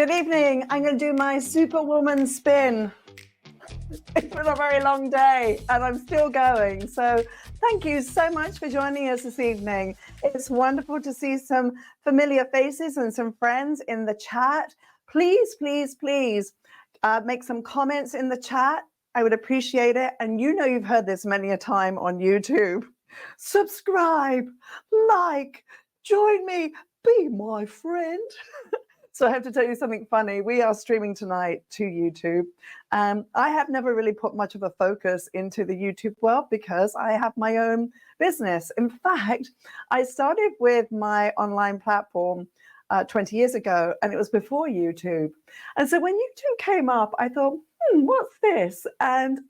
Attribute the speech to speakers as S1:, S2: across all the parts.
S1: Good evening. I'm going to do my superwoman spin. It's been a very long day and I'm still going. So thank you so much for joining us this evening. It's wonderful to see some familiar faces and some friends in the chat. Please, please, please make some comments in the chat. I would appreciate it. And you know you've heard this many a time on YouTube. Subscribe, like, join me, be my friend. So I have to tell you something funny. We are streaming tonight to YouTube. I have never really put much of a focus into the YouTube world because I have my own business. In fact, I started with my online platform 20 years ago, and it was before YouTube. And so when YouTube came up, I thought, what's this? And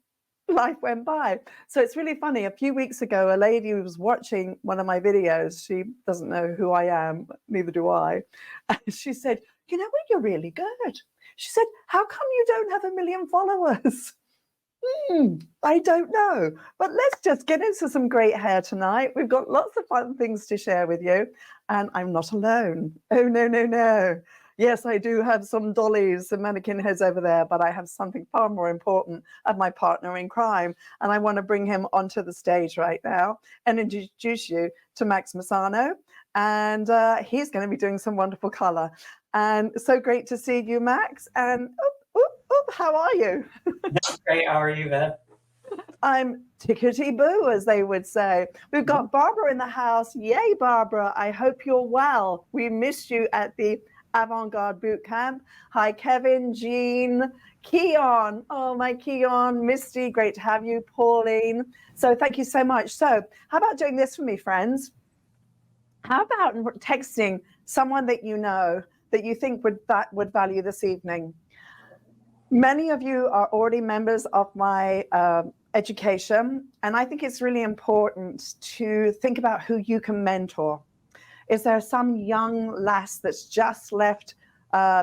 S1: life went by. So it's really funny. A few weeks ago, a lady was watching one of my videos. She doesn't know who I am, neither do I. And she said, you know what, you're really good. She said, how come you don't have 1 million followers? I don't know. But let's just get into some great hair tonight. We've got lots of fun things to share with you. And I'm not alone. Oh, no, no, no. Yes, I do have some dollies and mannequin heads over there, but I have something far more important of my partner in crime. And I want to bring him onto the stage right now and introduce you to Max Maisano. And he's going to be doing some wonderful color. And so great to see you, Max. And how are you?
S2: Great. How are you, Viv?
S1: I'm tickety-boo, as they would say. We've got Barbara in the house. Yay, Barbara. I hope you're well. We missed you at the Avant-Garde Boot Camp. Hi, Kevin, Jean, Keon. Oh, my Keon, Misty, great to have you. Pauline. So thank you so much. So how about doing this for me, friends? How about texting someone that you know that you think would value this evening? Many of you are already members of my education, and I think it's really important to think about who you can mentor. Is there some young lass that's just left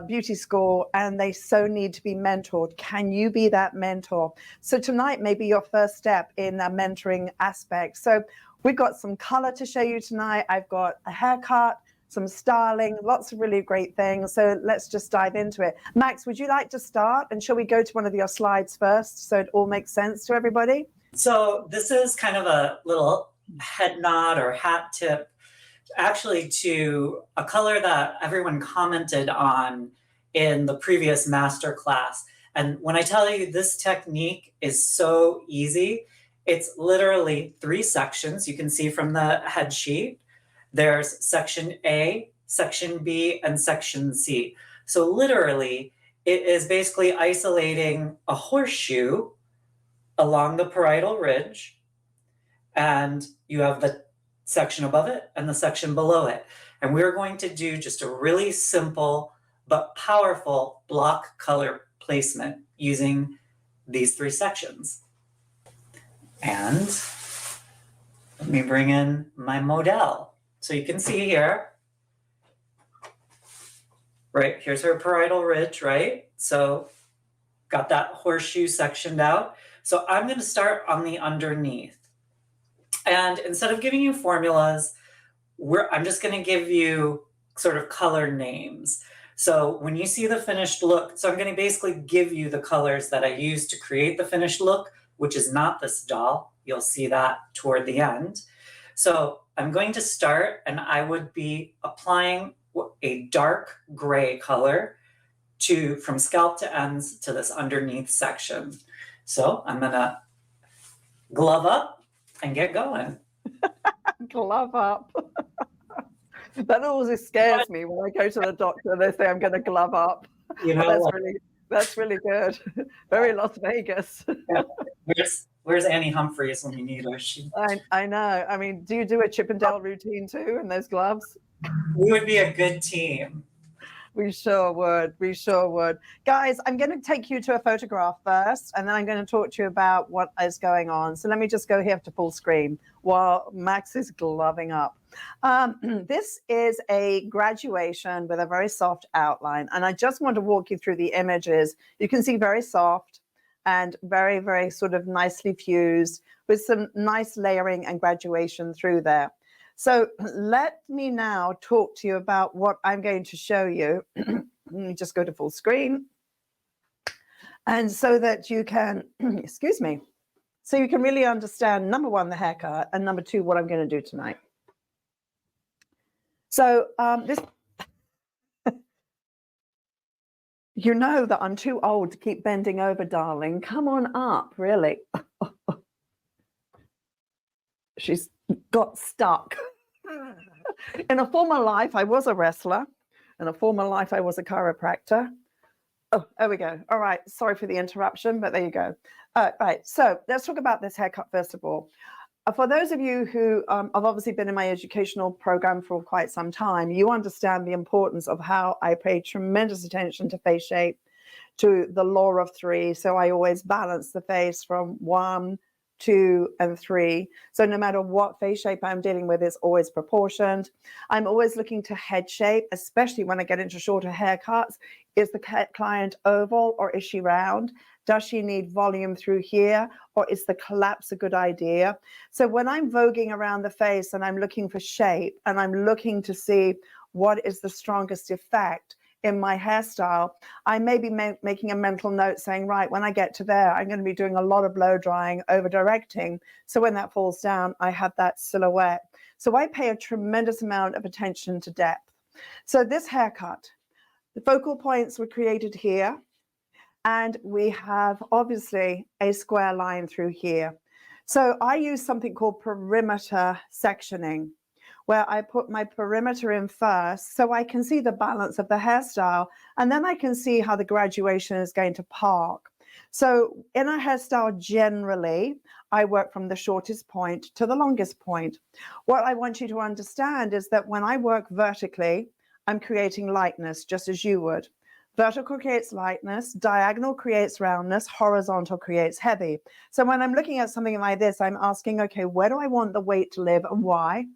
S1: beauty school and they so need to be mentored? Can you be that mentor? So tonight may be your first step in a mentoring aspect. So we've got some color to show you tonight. I've got a haircut, some styling, lots of really great things. So let's just dive into it. Max, would you like to start? And shall we go to one of your slides first so it all makes sense to everybody?
S2: So this is kind of a little head nod or hat tip actually to a color that everyone commented on in the previous MasterClass. And when I tell you this technique is so easy, it's literally 3 sections. You can see from the head sheet. There's section A, section B, and section C. So literally, it is basically isolating a horseshoe along the parietal ridge, and you have the section above it and the section below it. And we're going to do just a really simple but powerful block color placement using these 3 sections. And let me bring in my model. So you can see here, right, here's her parietal ridge, right? So got that horseshoe sectioned out. So I'm going to start on the underneath. And instead of giving you formulas, I'm just going to give you sort of color names. So when you see the finished look, so I'm going to basically give you the colors that I used to create the finished look, which is not this doll. You'll see that toward the end. So I'm going to start, and I would be applying a dark gray color from scalp to ends to this underneath section. So I'm going to glove up and get going.
S1: Glove up. That always scares me when I go to the doctor. They say I'm going to glove up.
S2: You know,
S1: that's really good. Very Las Vegas.
S2: Yeah. Where's Annie Humphreys when you need her?
S1: I know. I mean, do you do a Chippendale routine too in those gloves?
S2: We would be a good team.
S1: We sure would. We sure would. Guys, I'm going to take you to a photograph first, and then I'm going to talk to you about what is going on. So let me just go here to full screen while Max is gloving up. This is a graduation with a very soft outline, and I just want to walk you through the images. You can see very soft and very, very sort of nicely fused with some nice layering and graduation through there. So let me now talk to you about what I'm going to show you. just go to full screen. And so that you can, excuse me, so you can really understand, number one, the haircut, and number two, what I'm going to do tonight. So this, you know that I'm too old to keep bending over, darling. Come on up, really. She's got stuck. In a former life, I was a wrestler. In a former life, I was a chiropractor. Oh, there we go. All right. Sorry for the interruption, but there you go. Right. So let's talk about this haircut first of all. For those of you who have obviously been in my educational program for quite some time, you understand the importance of how I pay tremendous attention to face shape, to the law of three. So I always balance the face from 1, 2, and 3. So no matter what face shape I'm dealing with, it's always proportioned. I'm always looking to head shape, especially when I get into shorter haircuts. Is the client oval or is she round? Does she need volume through here, or is the collapse a good idea? So when I'm voguing around the face and I'm looking for shape and I'm looking to see what is the strongest effect in my hairstyle, I may be making a mental note saying, right, when I get to there, I'm going to be doing a lot of blow drying, over directing. So when that falls down, I have that silhouette. So I pay a tremendous amount of attention to depth. So this haircut, the focal points were created here. And we have obviously a square line through here. So I use something called perimeter sectioning, where I put my perimeter in first so I can see the balance of the hairstyle, and then I can see how the graduation is going to park. So in a hairstyle, generally, I work from the shortest point to the longest point. What I want you to understand is that when I work vertically, I'm creating lightness, just as you would. Vertical creates lightness, diagonal creates roundness, horizontal creates heavy. So when I'm looking at something like this, I'm asking, okay, where do I want the weight to live and why?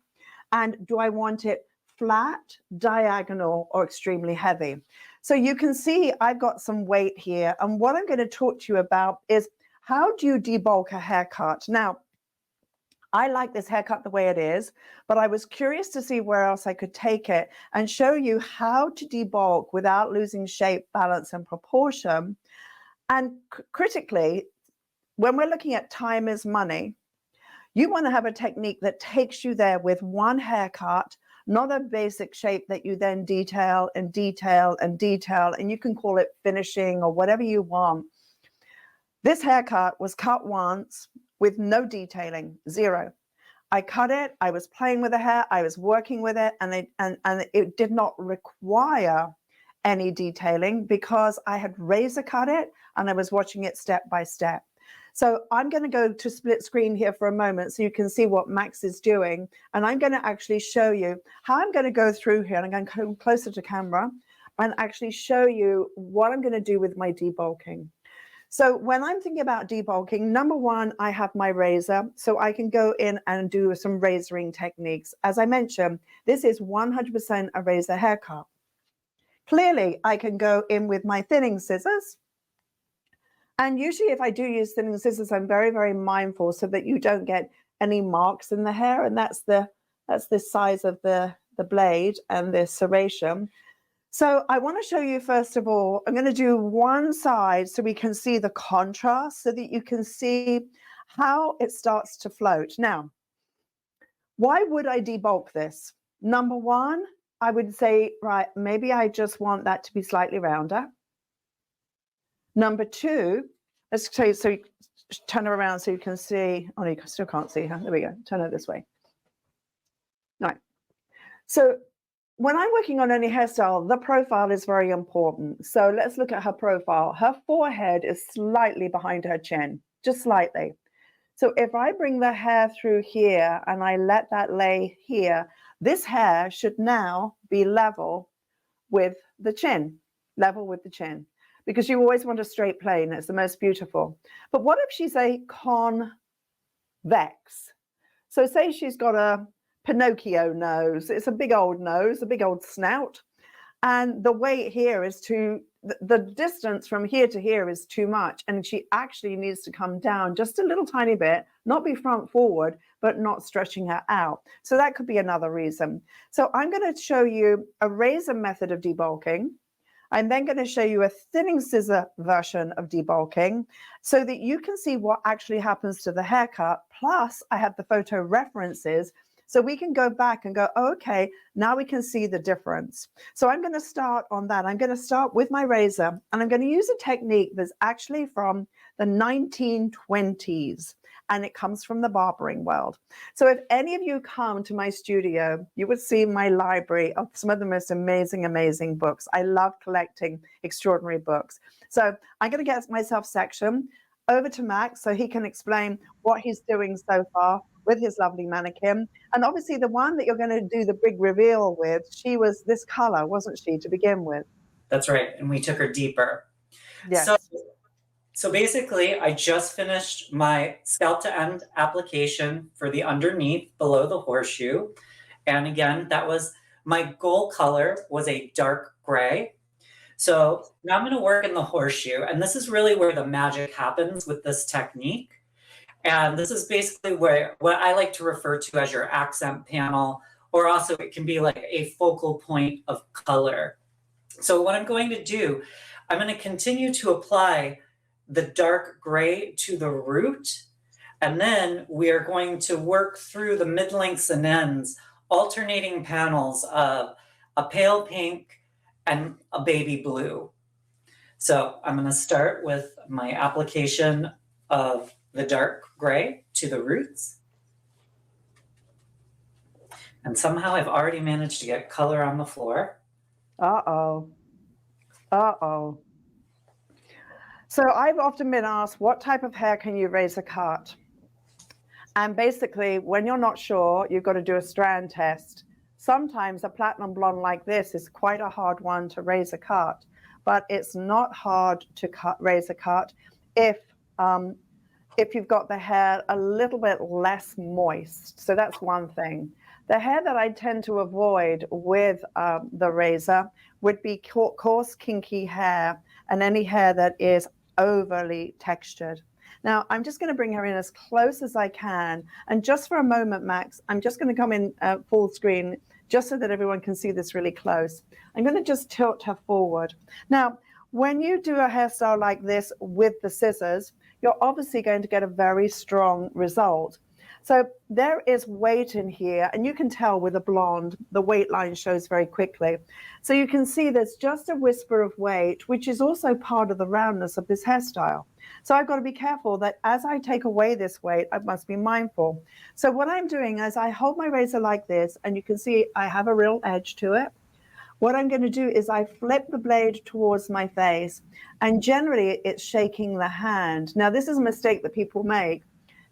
S1: And do I want it flat, diagonal, or extremely heavy? So you can see I've got some weight here. And what I'm going to talk to you about is how do you debulk a haircut? Now, I like this haircut the way it is, but I was curious to see where else I could take it and show you how to debulk without losing shape, balance, and proportion. And critically, when we're looking at time is money, you want to have a technique that takes you there with one haircut, not a basic shape that you then detail and detail and detail, and you can call it finishing or whatever you want. This haircut was cut once with no detailing, zero. I cut it, I was playing with the hair, I was working with it, and it did not require any detailing because I had razor cut it and I was watching it step by step. So I'm going to go to split screen here for a moment so you can see what Max is doing. And I'm going to actually show you how I'm going to go through here. And I'm going to come closer to camera and actually show you what I'm going to do with my debulking. So when I'm thinking about debulking, number one, I have my razor, so I can go in and do some razoring techniques. As I mentioned, this is 100% a razor haircut. Clearly, I can go in with my thinning scissors. And usually if I do use thinning scissors, I'm very, very mindful so that you don't get any marks in the hair. And that's the size of the blade and the serration. So I want to show you, first of all, I'm going to do one side so we can see the contrast so that you can see how it starts to float. Now, why would I debulk this? Number one, I would say, right, maybe I just want that to be slightly rounder. Number two, let's tell you, so you turn it around so you can see, oh, you still can't see her. There we go. Turn it this way. Right. So when I'm working on any hairstyle, the profile is very important. So let's look at her profile. Her forehead is slightly behind her chin, just slightly. So if I bring the hair through here and I let that lay here, this hair should now be level with the chin, level with the chin, because you always want a straight plane. It's the most beautiful. But what if she's a convex? So say she's got a Pinocchio nose. It's a big old nose, a big old snout. And the weight here is the distance from here to here is too much. And she actually needs to come down just a little tiny bit, not be front forward, but not stretching her out. So that could be another reason. So I'm going to show you a razor method of debulking. I'm then going to show you a thinning scissor version of debulking so that you can see what actually happens to the haircut. Plus, I have the photo references so we can go back and go, oh, okay, now we can see the difference. So I'm going to start on that. I'm going to start with my razor, and I'm going to use a technique that's actually from the 1920s. And it comes from the barbering world. So if any of you come to my studio, you would see my library of some of the most amazing, amazing books. I love collecting extraordinary books. So I'm going to get myself section over to Max so he can explain what he's doing so far with his lovely mannequin. And obviously the one that you're going to do the big reveal with, she was this color, wasn't she, to begin with?
S2: That's right. And we took her deeper.
S1: Yes.
S2: So basically, I just finished my scalp to end application for the underneath below the horseshoe. And again, that was my goal color was a dark gray. So now I'm going to work in the horseshoe. And this is really where the magic happens with this technique. And this is basically where what I like to refer to as your accent panel, or also it can be like a focal point of color. So what I'm going to do, I'm going to continue to apply the dark gray to the root, and then we are going to work through the mid-lengths and ends, alternating panels of a pale pink and a baby blue. So I'm going to start with my application of the dark gray to the roots. And somehow I've already managed to get color on the floor.
S1: Uh-oh. Uh-oh. So I've often been asked, what type of hair can you razor cut? And basically, when you're not sure, you've got to do a strand test. Sometimes a platinum blonde like this is quite a hard one to razor cut, but it's not hard to razor cut if you've got the hair a little bit less moist. So that's one thing. The hair that I tend to avoid with the razor would be coarse, kinky hair and any hair that is overly textured. Now, I'm just going to bring her in as close as I can. And just for a moment, Max, I'm just going to come in full screen just so that everyone can see this really close. I'm going to just tilt her forward. Now, when you do a hairstyle like this with the scissors, you're obviously going to get a very strong result. So there is weight in here, and you can tell with a blonde, the weight line shows very quickly. So you can see there's just a whisper of weight, which is also part of the roundness of this hairstyle. So I've got to be careful that as I take away this weight, I must be mindful. So what I'm doing is I hold my razor like this, and you can see I have a real edge to it. What I'm going to do is I flip the blade towards my face, and generally it's shaking the hand. Now, this is a mistake that people make.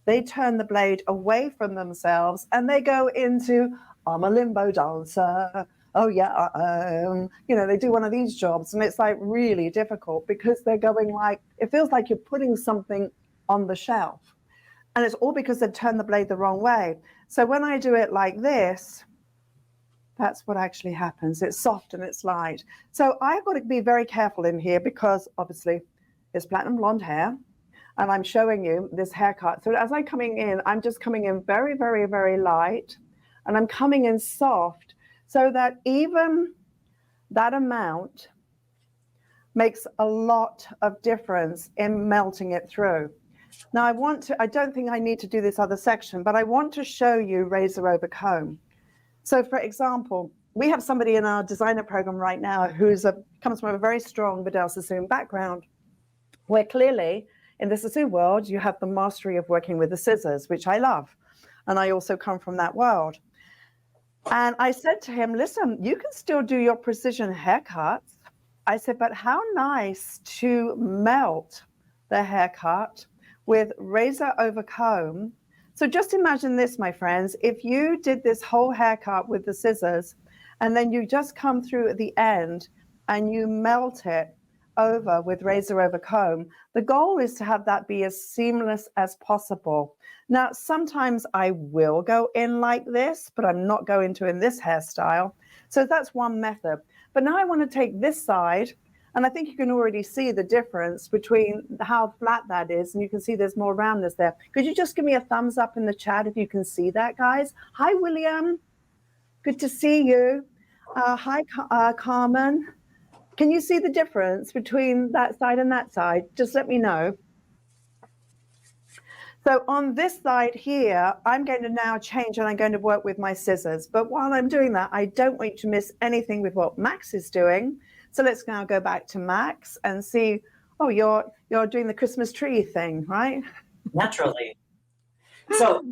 S1: They turn the blade away from themselves and they go into, I'm a limbo dancer. Oh yeah, they do one of these jobs, and it's like really difficult because they're going like, it feels like you're putting something on the shelf, and it's all because they've turned the blade the wrong way. So when I do it like this, that's what actually happens. It's soft and it's light. So I've got to be very careful in here because obviously it's platinum blonde hair. And I'm showing you this haircut. So as I'm coming in, I'm just coming in very, very, very light. And I'm coming in soft so that even that amount makes a lot of difference in melting it through. Now I don't think I need to do this other section, but I want to show you razor over comb. So for example, we have somebody in our designer program right now who's comes from a very strong Vidal Sassoon background, where clearly in the Sassoon world, you have the mastery of working with the scissors, which I love. And I also come from that world. And I said to him, listen, you can still do your precision haircuts. I said, but how nice to melt the haircut with razor over comb. So just imagine this, my friends. If you did this whole haircut with the scissors, and then you just come through at the end and you melt it over with razor over comb, the goal is to have that be as seamless as possible. Now, sometimes I will go in like this, but I'm not going to in this hairstyle. So that's one method. But now I want to take this side, and I think you can already see the difference between how flat that is, and you can see there's more roundness there. Could you just give me a thumbs up in the chat if you can see that, guys? Hi, William. Good to see you. Hi, Carmen. Can you see the difference between that side and that side? Just let me know. So on this side here, I'm going to now change and I'm going to work with my scissors. But while I'm doing that, I don't want you to miss anything with what Max is doing. So let's now go back to Max and see, oh, you're doing the Christmas tree thing, right?
S2: Naturally. So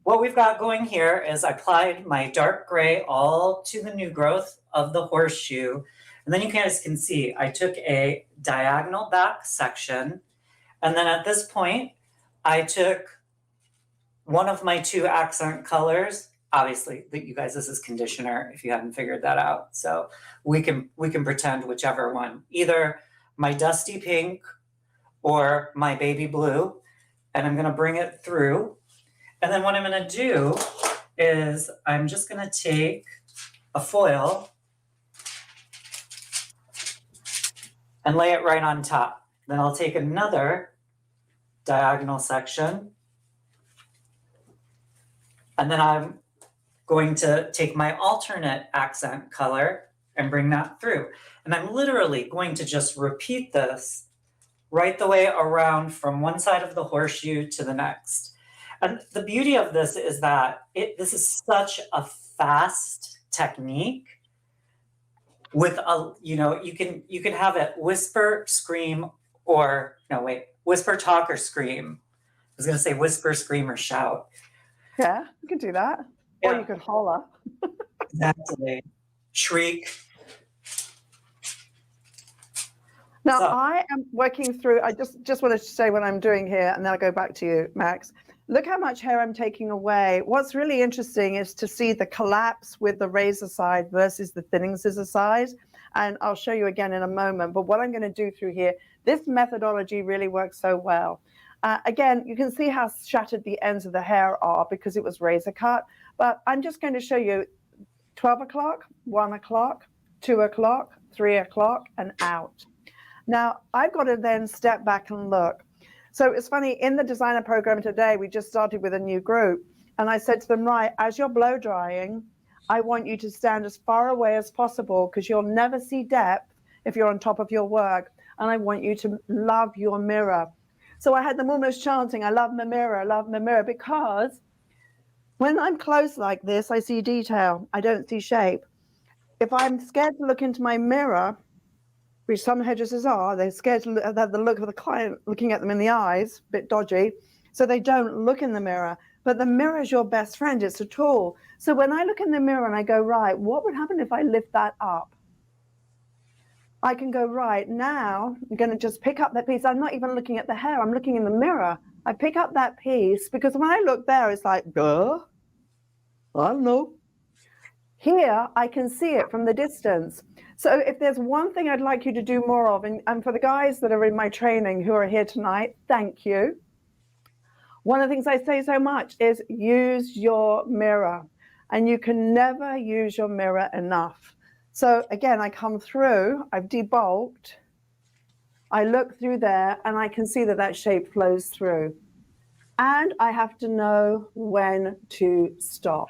S2: what we've got going here is I applied my dark gray all to the new growth of the horseshoe. And then you guys can see I took a diagonal back section. And then at this point, I took one of my two accent colors. Obviously, you guys, this is conditioner if you haven't figured that out. So we can pretend whichever one, either my dusty pink or my baby blue. And I'm gonna bring it through. And then what I'm gonna do is I'm just gonna take a foil and lay it right on top. Then I'll take another diagonal section. And then I'm going to take my alternate accent color and bring that through. And I'm literally going to just repeat this right the way around from one side of the horseshoe to the next. And the beauty of this is that this is such a fast technique with a, you can have it whisper, scream, or whisper, talk, or scream. I was gonna say whisper, scream, or shout.
S1: Yeah, you can do that.
S2: Yeah.
S1: Or you could holler.
S2: Exactly. Shriek.
S1: Now,
S2: So,
S1: I am working through, I just wanted to say what I'm doing here, and then I'll go back to you, Max. Look how much hair I'm taking away. What's really interesting is to see the collapse with the razor side versus the thinning scissor side. And I'll show you again in a moment. But what I'm going to do through here, this methodology really works so well. Again, you can see how shattered the ends of the hair are because it was razor cut. But I'm just going to show you 12 o'clock, 1 o'clock, 2 o'clock, 3 o'clock, and out. Now, I've got to then step back and look. So it's funny, in the designer program today, we just started with a new group. And I said to them, right, as you're blow drying, I want you to stand as far away as possible because you'll never see depth if you're on top of your work. And I want you to love your mirror. So I had them almost chanting, I love my mirror, because when I'm close like this, I see detail. I don't see shape. If I'm scared to look into my mirror, which some hairdressers are, they're scared to have the look of the client looking at them in the eyes, a bit dodgy, so they don't look in the mirror. But the mirror is your best friend, it's a tool. So when I look in the mirror and I go, right, what would happen if I lift that up? I can go, right, now I'm going to just pick up that piece. I'm not even looking at the hair, I'm looking in the mirror. I pick up that piece because when I look there, it's like, I don't know. Here, I can see it from the distance. So if there's one thing I'd like you to do more of, and for the guys that are in my training who are here tonight, thank you. One of the things I say so much is use your mirror. And you can never use your mirror enough. So again, I come through, I've debulked, I look through there, and I can see that that shape flows through. And I have to know when to stop.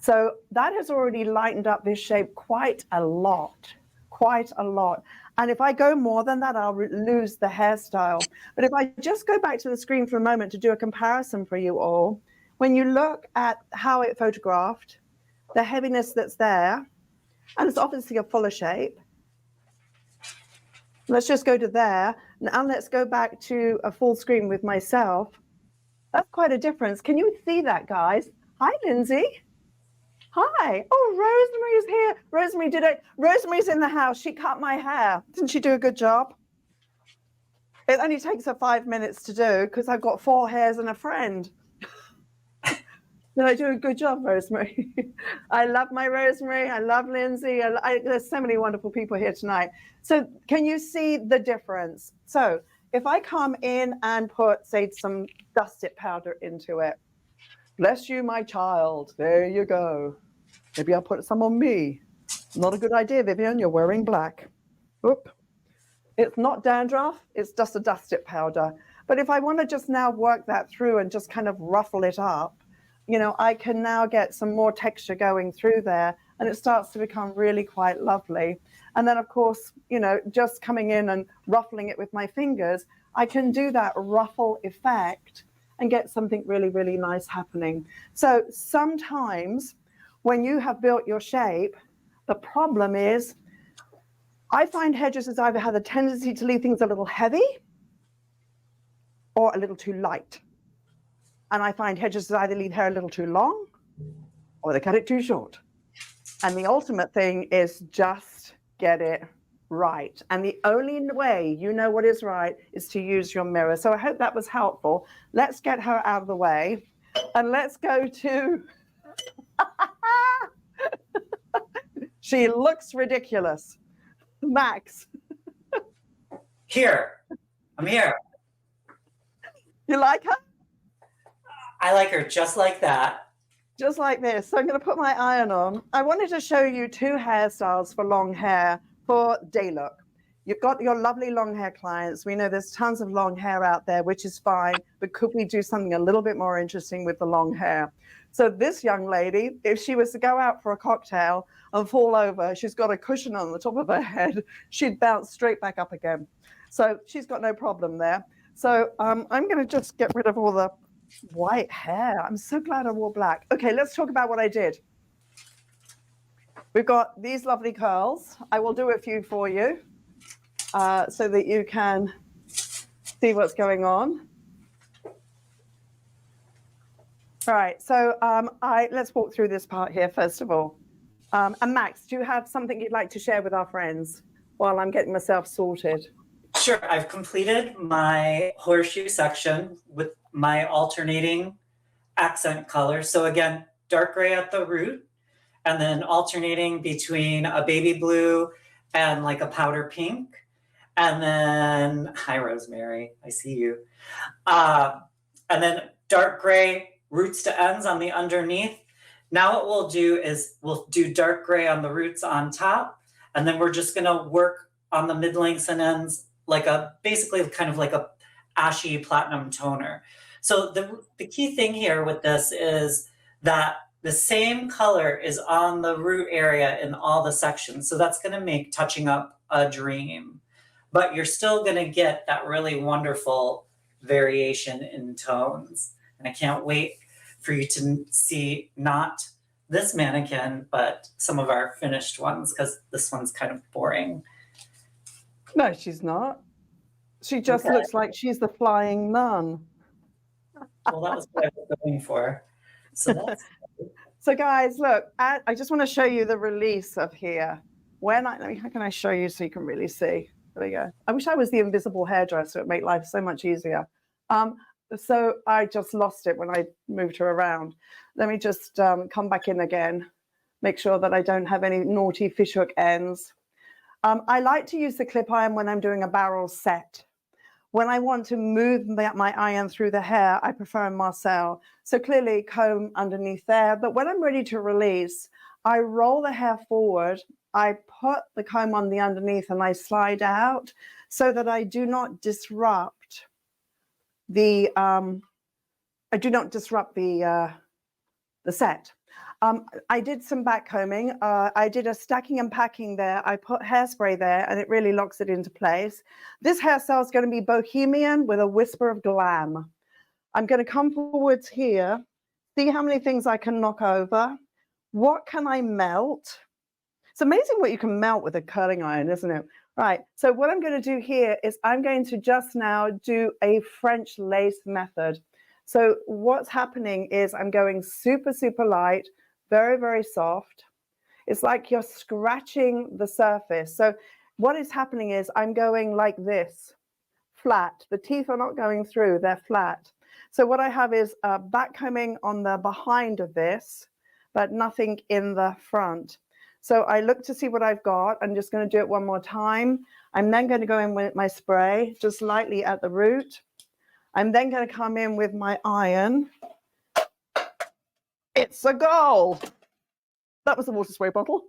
S1: So that has already lightened up this shape quite a lot. And if I go more than that, I'll lose the hairstyle. But if I just go back to the screen for a moment to do a comparison for you all, when you look at how it photographed, the heaviness that's there, and it's obviously a fuller shape. Let's just go to there. Now let's go back to a full screen with myself. That's quite a difference. Can you see that, guys? Hi, Lindsay. Hi. Oh, Rosemary's here. Rosemary did it. Rosemary's in the house. She cut my hair. Didn't she do a good job? It only takes her 5 minutes to do because I've got 4 hairs and a friend. Did I do a good job, Rosemary? I love my Rosemary. I love Lindsay. There's so many wonderful people here tonight. So can you see the difference? So if I come in and put, say, some dusted powder into it, bless you, my child. There you go. Maybe I'll put some on me. Not a good idea, Vivienne. You're wearing black. Oop. It's not dandruff. It's just a dusted powder. But if I want to just now work that through and just kind of ruffle it up, I can now get some more texture going through there, and it starts to become really quite lovely. And then, of course, you know, just coming in and ruffling it with my fingers, I can do that ruffle effect and get something really, really nice happening. So sometimes when you have built your shape, the problem is I find hairdressers either have a tendency to leave things a little heavy or a little too light. And I find hairdressers either leave hair a little too long or they cut it too short. And the ultimate thing is just get it right. And the only way you know what is right is to use your mirror. So I hope that was helpful. Let's get her out of the way and let's go to, she looks ridiculous. Max.
S2: Here, I'm here.
S1: You like her?
S2: I like her just like that.
S1: Just like this. So I'm going to put my iron on. I wanted to show you two hairstyles for long hair for day look. You've got your lovely long hair clients. We know there's tons of long hair out there, which is fine, but could we do something a little bit more interesting with the long hair? So this young lady, if she was to go out for a cocktail and fall over, she's got a cushion on the top of her head, she'd bounce straight back up again. So she's got no problem there. So I'm going to just get rid of all the white hair. I'm so glad I wore black. Okay, let's talk about what I did. We've got these lovely curls. I will do a few for you so that you can see what's going on. All right, so let's walk through this part here first of all. And Max, do you have something you'd like to share with our friends while I'm getting myself sorted?
S2: Sure, I've completed my horseshoe section with my alternating accent color. So again, dark gray at the root, and then alternating between a baby blue and like a powder pink. And then, hi Rosemary, I see you. And then dark gray roots to ends on the underneath. Now what we'll do is we'll do dark gray on the roots on top, and then we're just gonna work on the mid-lengths and ends like basically kind of like a ashy platinum toner. So the key thing here with this is that the same color is on the root area in all the sections. So that's gonna make touching up a dream, but you're still gonna get that really wonderful variation in tones. And I can't wait for you to see not this mannequin, but some of our finished ones, because this one's kind of boring.
S1: No, she's not. She just looks like she's the flying nun.
S2: Well, that was what I was going for. So that's
S1: So guys, look, I just want to show you the release of here. How can I show you so you can really see? There we go. I wish I was the invisible hairdresser. It'd make life so much easier. So I just lost it when I moved her around. Let me just come back in again, make sure that I don't have any naughty fishhook ends. I like to use the clip iron when I'm doing a barrel set. When I want to move my iron through the hair, I prefer a Marcel. So clearly comb underneath there. But when I'm ready to release, I roll the hair forward, I put the comb on the underneath and I slide out so that I do not disrupt the set. I did some back combing. I did a stacking and packing there. I put hairspray there and it really locks it into place. This hairstyle is going to be bohemian with a whisper of glam. I'm going to come forwards here, see how many things I can knock over. What can I melt? It's amazing what you can melt with a curling iron, isn't it? Right, so what I'm going to do here is I'm going to just now do a French lace method. So what's happening is I'm going super, super light, very, very soft. It's like you're scratching the surface. So what is happening is I'm going like this, flat. The teeth are not going through, they're flat. So what I have is back combing on the behind of this, but nothing in the front. So I look to see what I've got. I'm just going to do it one more time. I'm then going to go in with my spray, just lightly at the root. I'm then going to come in with my iron. It's a goal. That was a water spray bottle.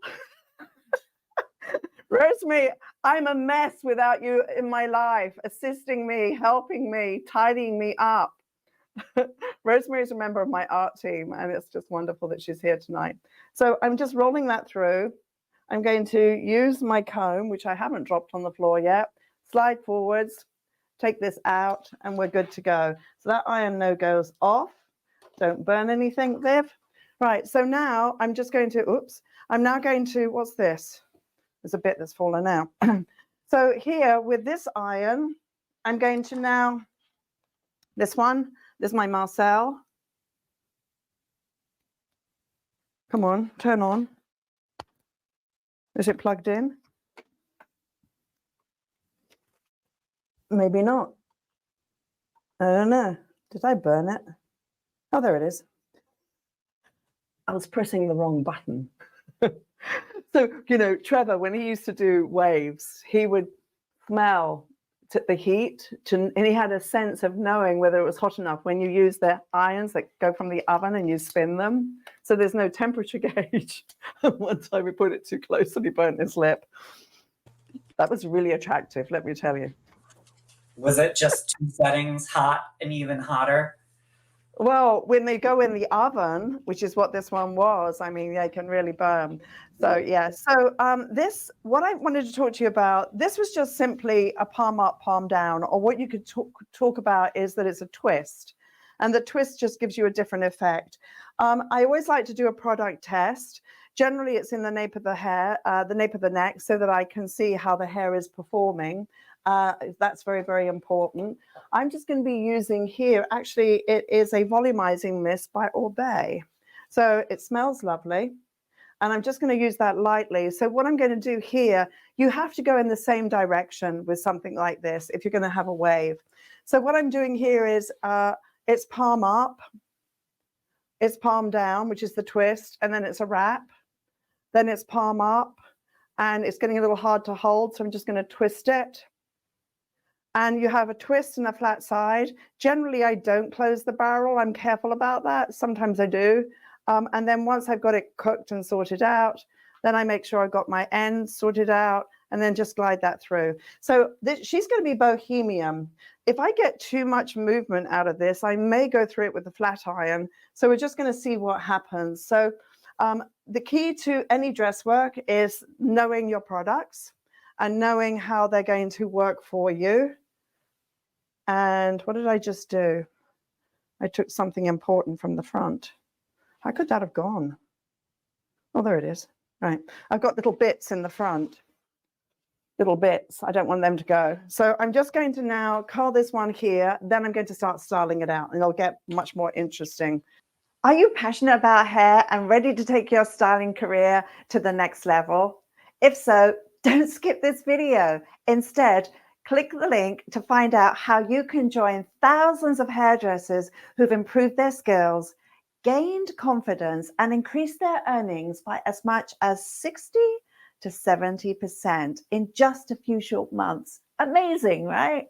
S1: Rosemary, I'm a mess without you in my life, assisting me, helping me, tidying me up. Rosemary is a member of my art team, and it's just wonderful that she's here tonight. So I'm just rolling that through. I'm going to use my comb, which I haven't dropped on the floor yet, slide forwards, take this out, and we're good to go. So that iron no goes off. Don't burn anything, Viv. Right, so now I'm just going to, I'm now going to, what's this? There's a bit that's fallen out. So here with this iron, I'm going to now, this is my Marcel. Come on, turn on. Is it plugged in? Maybe not. I don't know. Did I burn it? Oh, there it is. I was pressing the wrong button. So, you know, Trevor, when he used to do waves, he would smell the heat, and he had a sense of knowing whether it was hot enough when you use the irons that go from the oven and you spin them. So there's no temperature gauge. One time we put it too close and he burnt his lip. That was really attractive, let me tell you.
S2: Was it just 2 settings, hot and even hotter?
S1: Well, when they go in the oven, which is what this one was, I mean, they can really burn. So, yeah. So what I wanted to talk to you about, this was just simply a palm up, palm down, or what you could talk about is that it's a twist. And the twist just gives you a different effect. I always like to do a product test. Generally, it's in the nape of the hair, the nape of the neck, so that I can see how the hair is performing. That's very, very important. I'm just going to be using here, actually, it is a volumizing mist by Orbay. So it smells lovely. And I'm just going to use that lightly. So what I'm going to do here, you have to go in the same direction with something like this if you're going to have a wave. So what I'm doing here is it's palm up, it's palm down, which is the twist, and then it's a wrap. Then it's palm up, and it's getting a little hard to hold, so I'm just going to twist it. And you have a twist and a flat side. Generally, I don't close the barrel. I'm careful about that. Sometimes I do. And then once I've got it cooked and sorted out, then I make sure I've got my ends sorted out and then just glide that through. So she's going to be bohemian. If I get too much movement out of this, I may go through it with the flat iron. So we're just going to see what happens. So the key to any dress work is knowing your products and knowing how they're going to work for you. And what did I just do? I took something important from the front. How could that have gone? Oh, there it is. Right. I've got little bits in the front. Little bits. I don't want them to go. So I'm just going to now curl this one here. Then I'm going to start styling it out and it'll get much more interesting. Are you passionate about hair and ready to take your styling career to the next level? If so, don't skip this video. Instead, click the link to find out how you can join thousands of hairdressers who've improved their skills, gained confidence, and increased their earnings by as much as 60 to 70% in just a few short months. Amazing, right?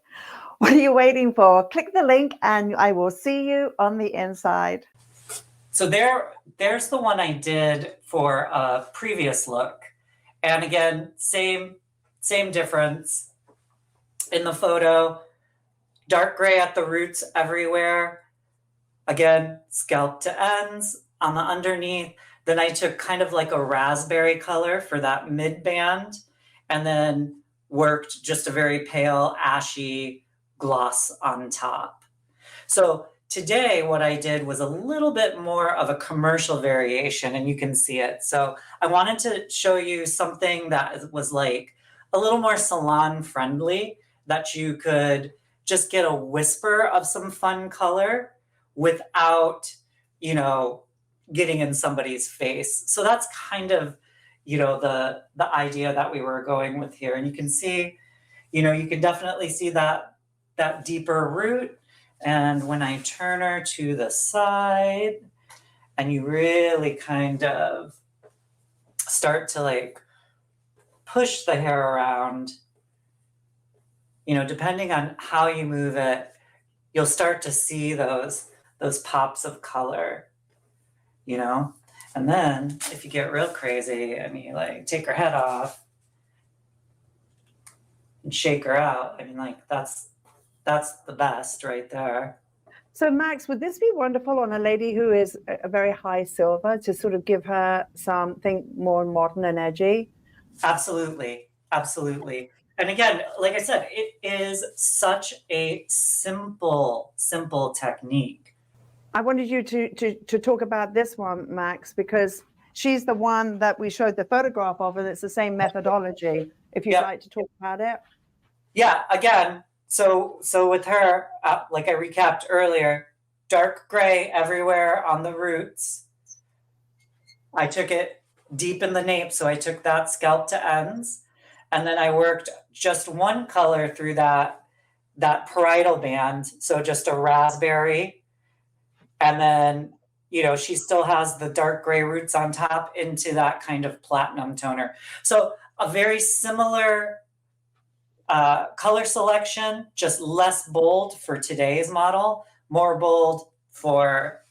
S1: What are you waiting for? Click the link and I will see you on the inside.
S2: So there's the one I did for a previous look. And again, same difference. In the photo, dark gray at the roots everywhere. Again, scalp to ends on the underneath. Then I took kind of like a raspberry color for that mid band and then worked just a very pale, ashy gloss on top. So today what I did was a little bit more of a commercial variation, and you can see it. So I wanted to show you something that was like a little more salon friendly, that you could just get a whisper of some fun color without, you know, getting in somebody's face. So that's kind of, you know, the idea that we were going with here. And you can see, you know, you can definitely see that deeper root. And when I turn her to the side and you really kind of start to like push the hair around, you know, depending on how you move it, you'll start to see those pops of color, you know? And then if you get real crazy and you like take her head off and shake her out, I mean, like that's the best right there.
S1: So Max, would this be wonderful on a lady who is a very high silver to sort of give her something more modern and edgy?
S2: Absolutely. Absolutely. And again, like I said, it is such a simple technique.
S1: I wanted you to talk about this one, Max, because she's the one that we showed the photograph of, and it's the same methodology. If you'd like to talk about it.
S2: Yeah, again, so with her, like I recapped earlier, dark gray everywhere on the roots. I took it deep in the nape, so I took that scalp to ends, and then I worked just one color through that parietal band, so just a raspberry, and then she still has the dark gray roots on top into that kind of platinum toner. So a very similar color selection, just less bold for today's model, more bold for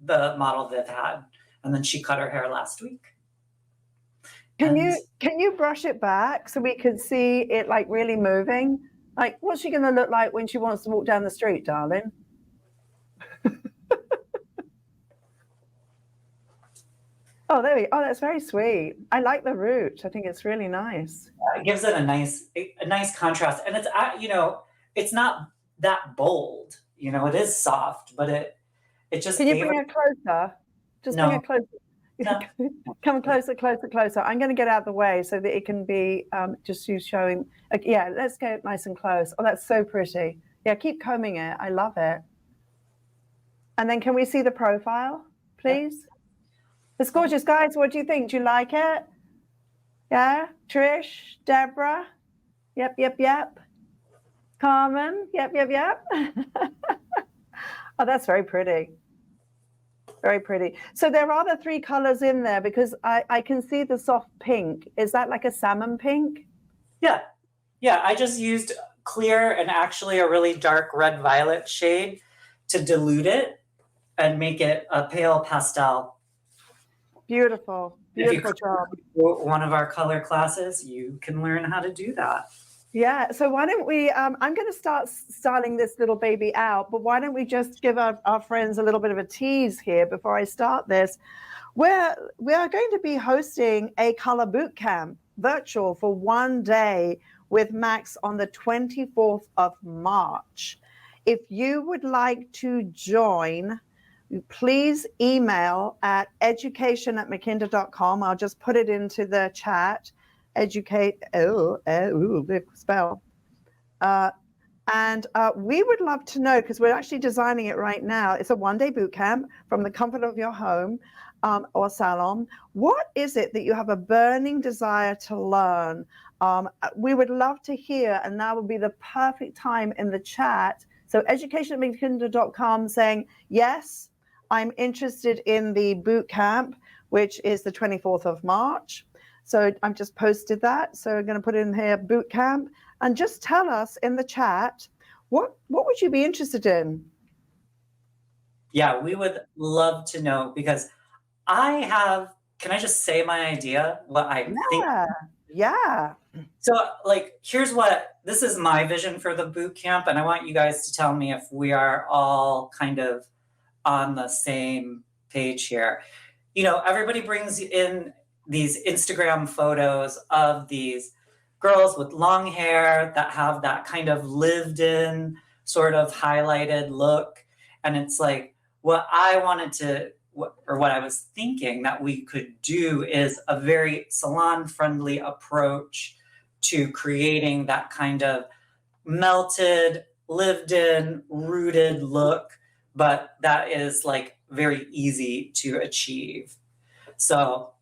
S2: the model Viv had. And then she cut her hair last week.
S1: Can you brush it back so we can see it like really moving? Like, what's she going to look like when she wants to walk down the street, darling? Oh, there we go. Oh, that's very sweet. I like the root. I think it's really nice.
S2: It gives it a nice contrast, and it's it's not that bold. It is soft, but it just.
S1: Can you bring it closer? Just bring it closer. No. Come closer, closer, closer. I'm going to get out of the way so that it can be just you showing. Yeah, let's get nice and close. Oh, that's so pretty. Yeah, keep combing it. I love it. And then can we see the profile, please? Yeah. It's gorgeous. Guys, what do you think? Do you like it? Yeah? Trish? Deborah? Yep, yep, yep. Carmen? Yep, yep, yep. Oh, that's very pretty. Very pretty. So there are the 3 colors in there because I can see the soft pink. Is that like a salmon pink?
S2: Yeah. Yeah, I just used clear and actually a really dark red violet shade to dilute it and make it a pale pastel.
S1: Beautiful. Beautiful job.
S2: One of our color classes, you can learn how to do that.
S1: Yeah, so why don't we, I'm going to start styling this little baby out, but why don't we just give our friends a little bit of a tease here before I start this. We are going to be hosting a color boot camp virtual for 1 day with Max on the 24th of March. If you would like to join, please email at education@mackinder.com. I'll just put it into the chat. Educate, big spell. And we would love to know, because we're actually designing it right now. It's a 1-day boot camp from the comfort of your home or salon. What is it that you have a burning desire to learn? We would love to hear, and that would be the perfect time in the chat. So education@mackinder.com saying, yes, I'm interested in the boot camp, which is the 24th of March. So I've just posted that. So I'm going to put in here boot camp, and just tell us in the chat, what would you be interested in?
S2: Yeah, we would love to know, because can I just say my idea? What I think?
S1: Yeah.
S2: So this is my vision for the boot camp, and I want you guys to tell me if we are all kind of on the same page here. Everybody brings in these Instagram photos of these girls with long hair that have that kind of lived in sort of highlighted look. And it's like, what I was thinking that we could do is a very salon friendly approach to creating that kind of melted, lived in, rooted look, but that is like very easy to achieve. So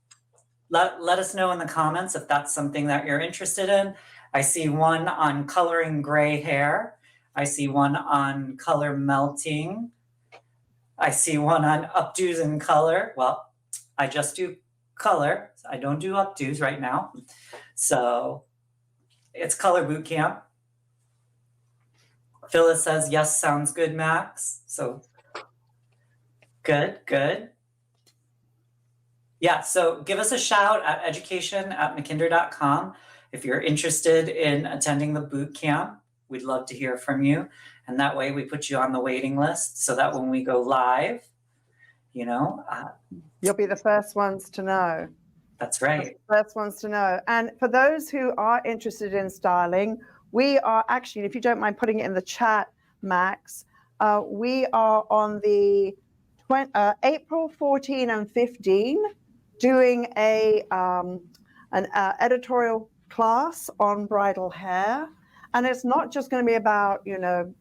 S2: let us know in the comments if that's something that you're interested in. I see one on coloring gray hair. I see one on color melting. I see one on updos and color. Well, I just do color. I don't do updos right now. So it's color boot camp. Phyllis says, yes, sounds good, Max. So good. Yeah, so give us a shout at education@mackinder.com if you're interested in attending the boot camp. We'd love to hear from you. And that way we put you on the waiting list so that when we go live,
S1: you'll be the first ones to know.
S2: That's right.
S1: First ones to know. And for those who are interested in styling, we are actually, if you don't mind putting it in the chat, Max, we are on the April 14 and 15 doing an editorial class on bridal hair. And it's not just going to be about, you know,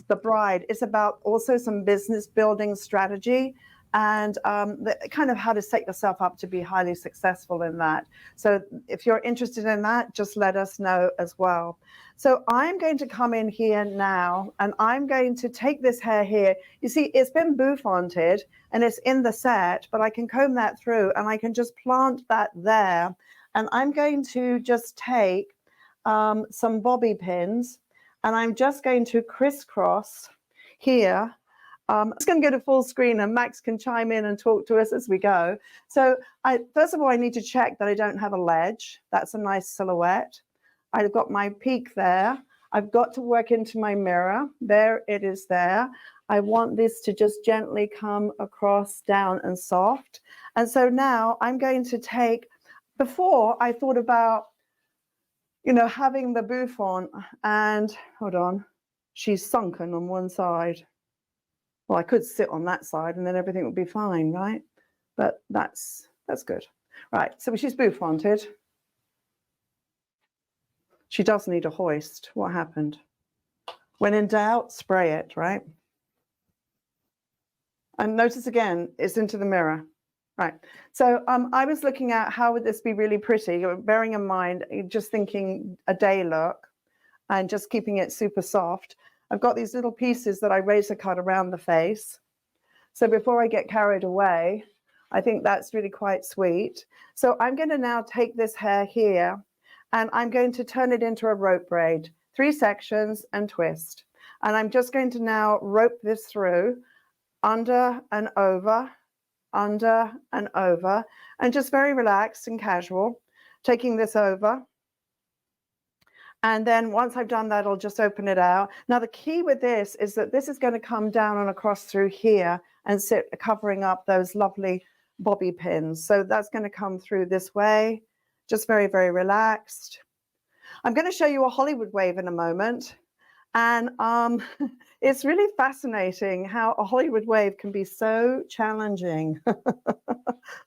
S1: the bride. It's about also some business building strategy and kind of how to set yourself up to be highly successful in that. So if you're interested in that, just let us know as well. So I'm going to come in here now and I'm going to take this hair here. You see, it's been bouffanted and it's in the set, but I can comb that through and I can just plant that there. And I'm going to just take some bobby pins and I'm just going to crisscross here. I'm just going to go to full screen and Max can chime in and talk to us as we go. So first of all, I need to check that I don't have a ledge. That's a nice silhouette. I've got my peak there. I've got to work into my mirror. There it is there. I want this to just gently come across down and soft. And so now I'm going to take, before I thought about, you know, having the bouffant and, hold on, she's sunken on one side. Well, I could sit on that side and then everything would be fine, right? But that's good. Right, so she's bouffanted. She does need a hoist. What happened? When in doubt, spray it, right? And notice again, it's into the mirror. Right, so I was looking at how would this be really pretty, bearing in mind, just thinking a day look and just keeping it super soft. I've got these little pieces that I razor cut around the face. So before I get carried away, I think that's really quite sweet. So I'm going to now take this hair here and I'm going to turn it into a rope braid, 3 sections and twist. And I'm just going to now rope this through under and over, and just very relaxed and casual, taking this over. And then once I've done that, I'll just open it out. Now, the key with this is that this is going to come down and across through here and sit covering up those lovely bobby pins. So that's going to come through this way, just very, very relaxed. I'm going to show you a Hollywood wave in a moment. And it's really fascinating how a Hollywood wave can be so challenging.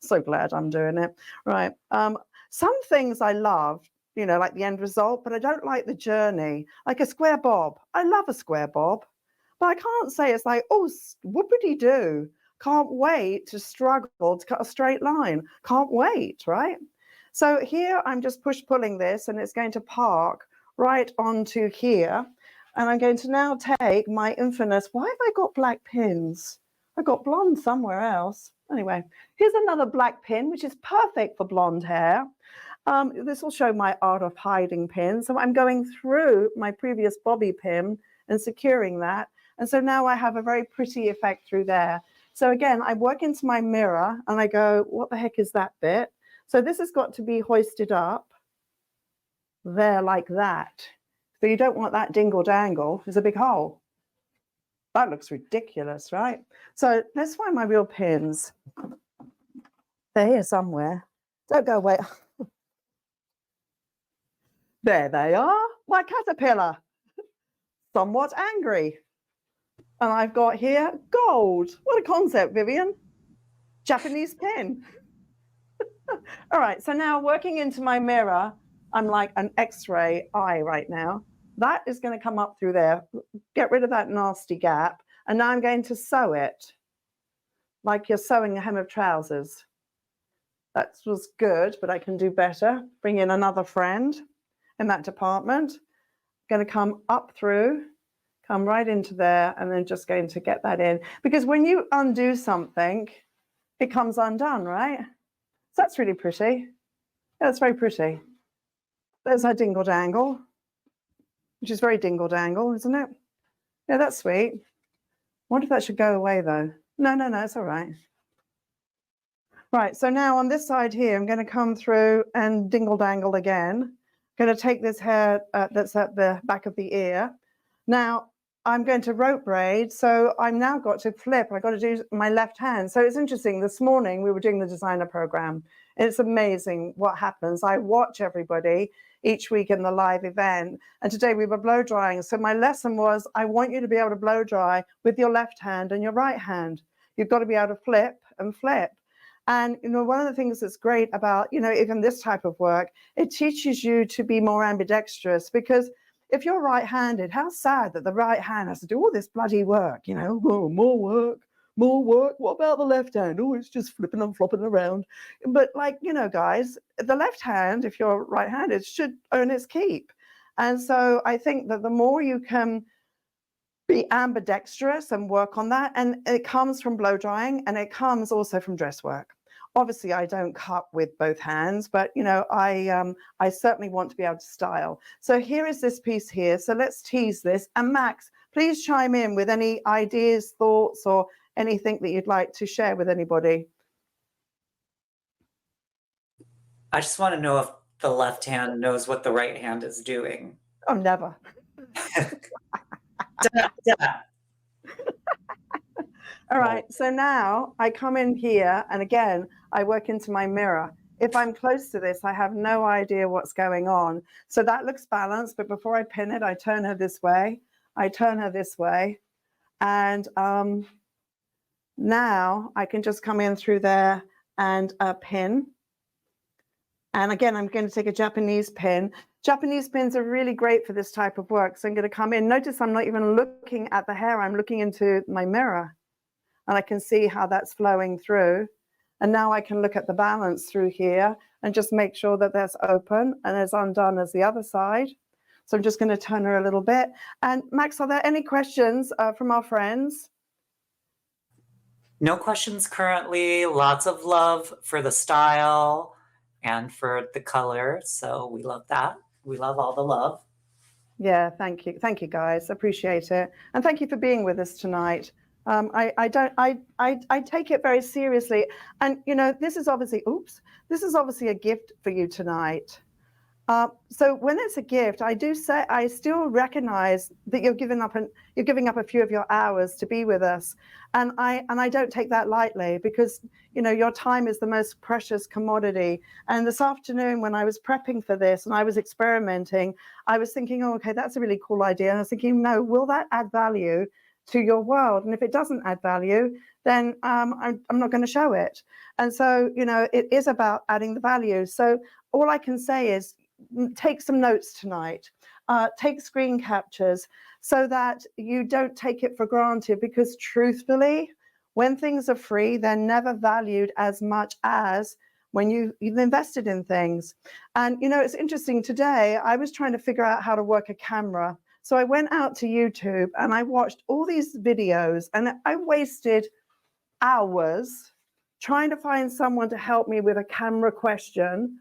S1: So glad I'm doing it. Right. Some things I love, you know, like the end result, but I don't like the journey. Like a square bob. I love a square bob, but I can't say it's like, oh, whoopity-doo. Can't wait to struggle to cut a straight line. Can't wait, right? So here I'm just push-pulling this and it's going to park right onto here. And I'm going to now take my infamous, why have I got black pins? I got blonde somewhere else. Anyway, here's another black pin, which is perfect for blonde hair. This will show my art of hiding pins. So I'm going through my previous bobby pin and securing that. And so now I have a very pretty effect through there. So again, I work into my mirror and I go, what the heck is that bit? So this has got to be hoisted up there like that. So you don't want that dingle dangle. There's a big hole. That looks ridiculous, right? So let's find my real pins. They're here somewhere. Don't go away. There they are, my caterpillar. Somewhat angry. And I've got here gold. What a concept, Vivienne. Japanese pin. All right, so now working into my mirror, I'm like an X-ray eye right now. That is going to come up through there. Get rid of that nasty gap. And now I'm going to sew it like you're sewing a hem of trousers. That was good, but I can do better. Bring in another friend in that department. Going to come up through, come right into there, and then just going to get that in. Because when you undo something, it comes undone, right? So that's really pretty. Yeah, that's very pretty. There's our dingle dangle, which is very dingle dangle, isn't it? Yeah, that's sweet. I wonder if that should go away though. No, it's all right. Right, so now on this side here, I'm going to come through and dingle dangle again. I'm going to take this hair that's at the back of the ear. Now, I'm going to rope braid. So I'm now got to flip. I got to do my left hand. So it's interesting. This morning we were doing the designer program. It's amazing what happens. I watch everybody each week in the live event. And today we were blow drying. So my lesson was, I want you to be able to blow dry with your left hand and your right hand. You've got to be able to flip and flip. And, you know, one of the things that's great about, you know, even this type of work, it teaches you to be more ambidextrous, because if you're right-handed, how sad that the right hand has to do all this bloody work, you know, oh, more work, more work. What about the left hand? Oh, it's just flipping and flopping around. But like, you know, guys, the left hand, if you're right-handed, should earn its keep. And so I think that the more you can be ambidextrous and work on that, and it comes from blow drying, and it comes also from dress work. Obviously, I don't cut with both hands, but you know, I certainly want to be able to style. So here is this piece here. So let's tease this. And Max, please chime in with any ideas, thoughts, or anything that you'd like to share with anybody.
S2: I just want to know if the left hand knows what the right hand is doing.
S1: Oh, never. All right, so now I come in here, and again, I work into my mirror. If I'm close to this, I have no idea what's going on. So that looks balanced, but before I pin it, I turn her this way. I turn her this way. And now I can just come in through there and pin. And again, I'm going to take a Japanese pin. Japanese pins are really great for this type of work. So I'm going to come in. Notice I'm not even looking at the hair. I'm looking into my mirror. And I can see how that's flowing through. And now I can look at the balance through here and just make sure that that's open and as undone as the other side. So I'm just going to turn her a little bit. And Max, are there any questions from our friends?
S2: No questions currently. Lots of love for the style and for the color. So we love that. We love all the love.
S1: Yeah, thank you. Thank you, guys. Appreciate it. And thank you for being with us tonight. I take it very seriously. And, you know, this is obviously a gift for you tonight. So when it's a gift, I still recognize that you're giving up a few of your hours to be with us. And I don't take that lightly, because, you know, your time is the most precious commodity. And this afternoon, when I was prepping for this and I was experimenting, I was thinking, oh, okay, that's a really cool idea. And I was thinking, no, will that add value to your world? And if it doesn't add value, then I'm not going to show it. And so, you know, it is about adding the value. So all I can say is, take some notes tonight, take screen captures, so that you don't take it for granted, because truthfully, when things are free, they're never valued as much as when you've invested in things. And, you know, it's interesting, today I was trying to figure out how to work a camera. So I went out to YouTube and I watched all these videos, and I wasted hours trying to find someone to help me with a camera question.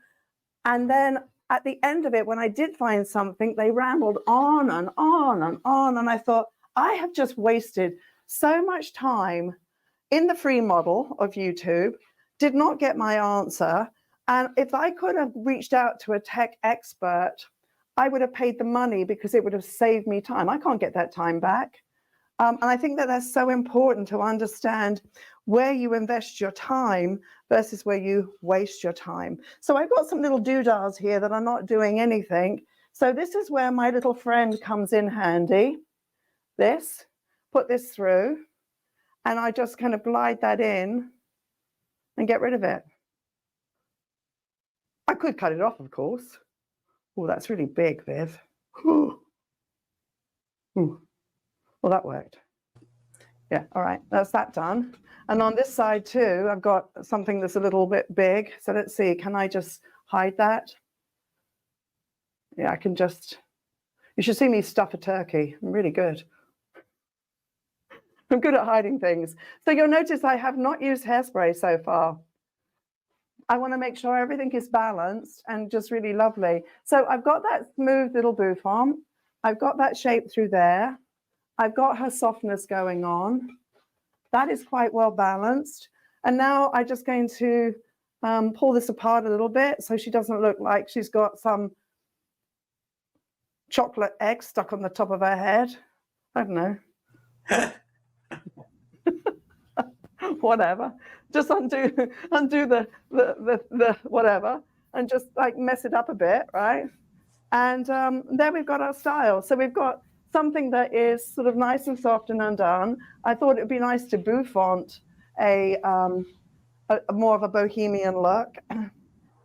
S1: And then at the end of it, when I did find something, they rambled on and on and on. And I thought, I have just wasted so much time in the free model of YouTube, did not get my answer. And if I could have reached out to a tech expert, I would have paid the money, because it would have saved me time. I can't get that time back. And I think that that's so important to understand where you invest your time versus where you waste your time. So I've got some little doodahs here that are not doing anything. So this is where my little friend comes in handy. Put this through, and I just kind of glide that in and get rid of it. I could cut it off, of course. Oh, that's really big, Viv. Ooh. Well, that worked. Yeah, all right, that's that done. And on this side too, I've got something that's a little bit big. So let's see, can I just hide that? Yeah, I can just, you should see me stuff a turkey. I'm really good. I'm good at hiding things. So you'll notice I have not used hairspray so far. I want to make sure everything is balanced and just really lovely. So I've got that smooth little bouffant. I've got that shape through there. I've got her softness going on. That is quite well balanced. And now I'm just going to pull this apart a little bit so she doesn't look like she's got some chocolate egg stuck on the top of her head. I don't know. Whatever. Just undo the whatever, and just like mess it up a bit, right? And there we've got our style. So we've got something that is sort of nice and soft and undone. I thought it would be nice to bouffant a more of a bohemian look.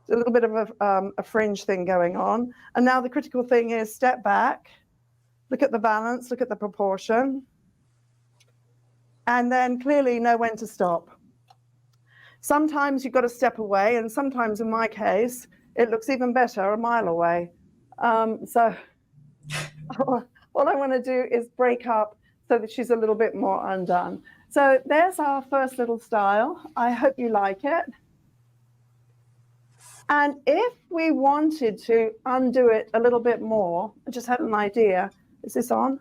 S1: A little bit of a fringe thing going on. And now the critical thing is step back, look at the balance, look at the proportion, and then clearly know when to stop. Sometimes you've got to step away, and sometimes in my case, it looks even better a mile away. So all I want to do is break up so that she's a little bit more undone. So there's our first little style. I hope you like it. And if we wanted to undo it a little bit more, I just had an idea. Is this on?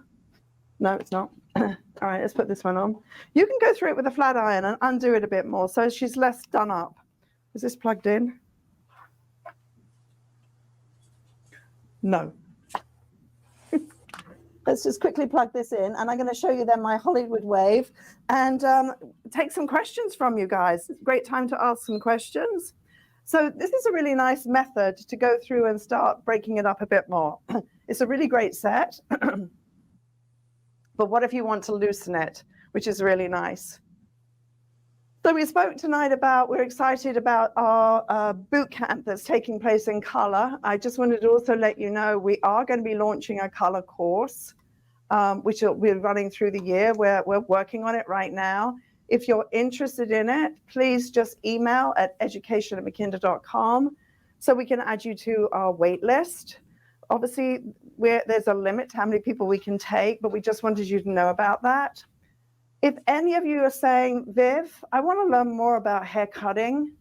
S1: No, it's not. All right, let's put this one on. You can go through it with a flat iron and undo it a bit more so she's less done up. Is this plugged in? No. Let's just quickly plug this in, and I'm going to show you then my Hollywood wave and take some questions from you guys. It's a great time to ask some questions. So this is a really nice method to go through and start breaking it up a bit more. It's a really great set. But what if you want to loosen it, which is really nice? So we spoke tonight about, we're excited about our boot camp that's taking place in color. I just wanted to also let you know we are going to be launching a color course, which we're running through the year. We're working on it right now. If you're interested in it, please just email at education@mackinder.com so we can add you to our wait list. Obviously, there's a limit to how many people we can take, but we just wanted you to know about that. If any of you are saying, Viv, I want to learn more about hair cutting,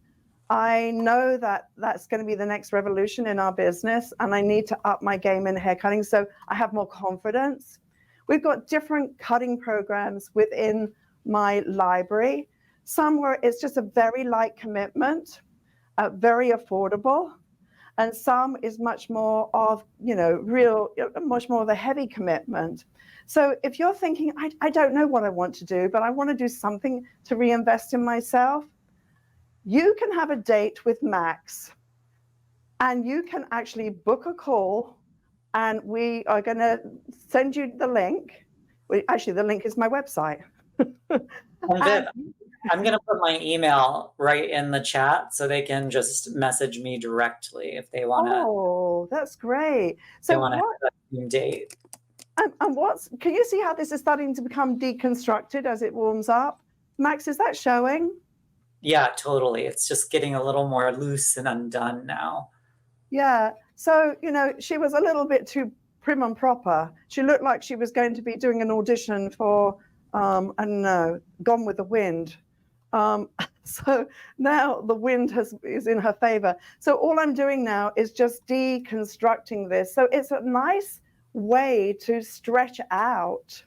S1: I know that that's going to be the next revolution in our business, and I need to up my game in hair cutting so I have more confidence. We've got different cutting programs within my library. Some where it's just a very light commitment, very affordable, and some is much more of, much more of a heavy commitment. So if you're thinking, I don't know what I want to do, but I want to do something to reinvest in myself, you can have a date with Max, and you can actually book a call, and we are going to send you the link. Actually, the link is my website.
S2: I'm going to put my email right in the chat so they can just message me directly if they want to.
S1: Oh, that's great. So
S2: what date?
S1: And can you see how this is starting to become deconstructed as it warms up? Max, is that showing?
S2: Yeah, totally. It's just getting a little more loose and undone now.
S1: Yeah. So, she was a little bit too prim and proper. She looked like she was going to be doing an audition for, I don't know, Gone with the Wind. So now the wind is in her favor. So all I'm doing now is just deconstructing this. So it's a nice way to stretch out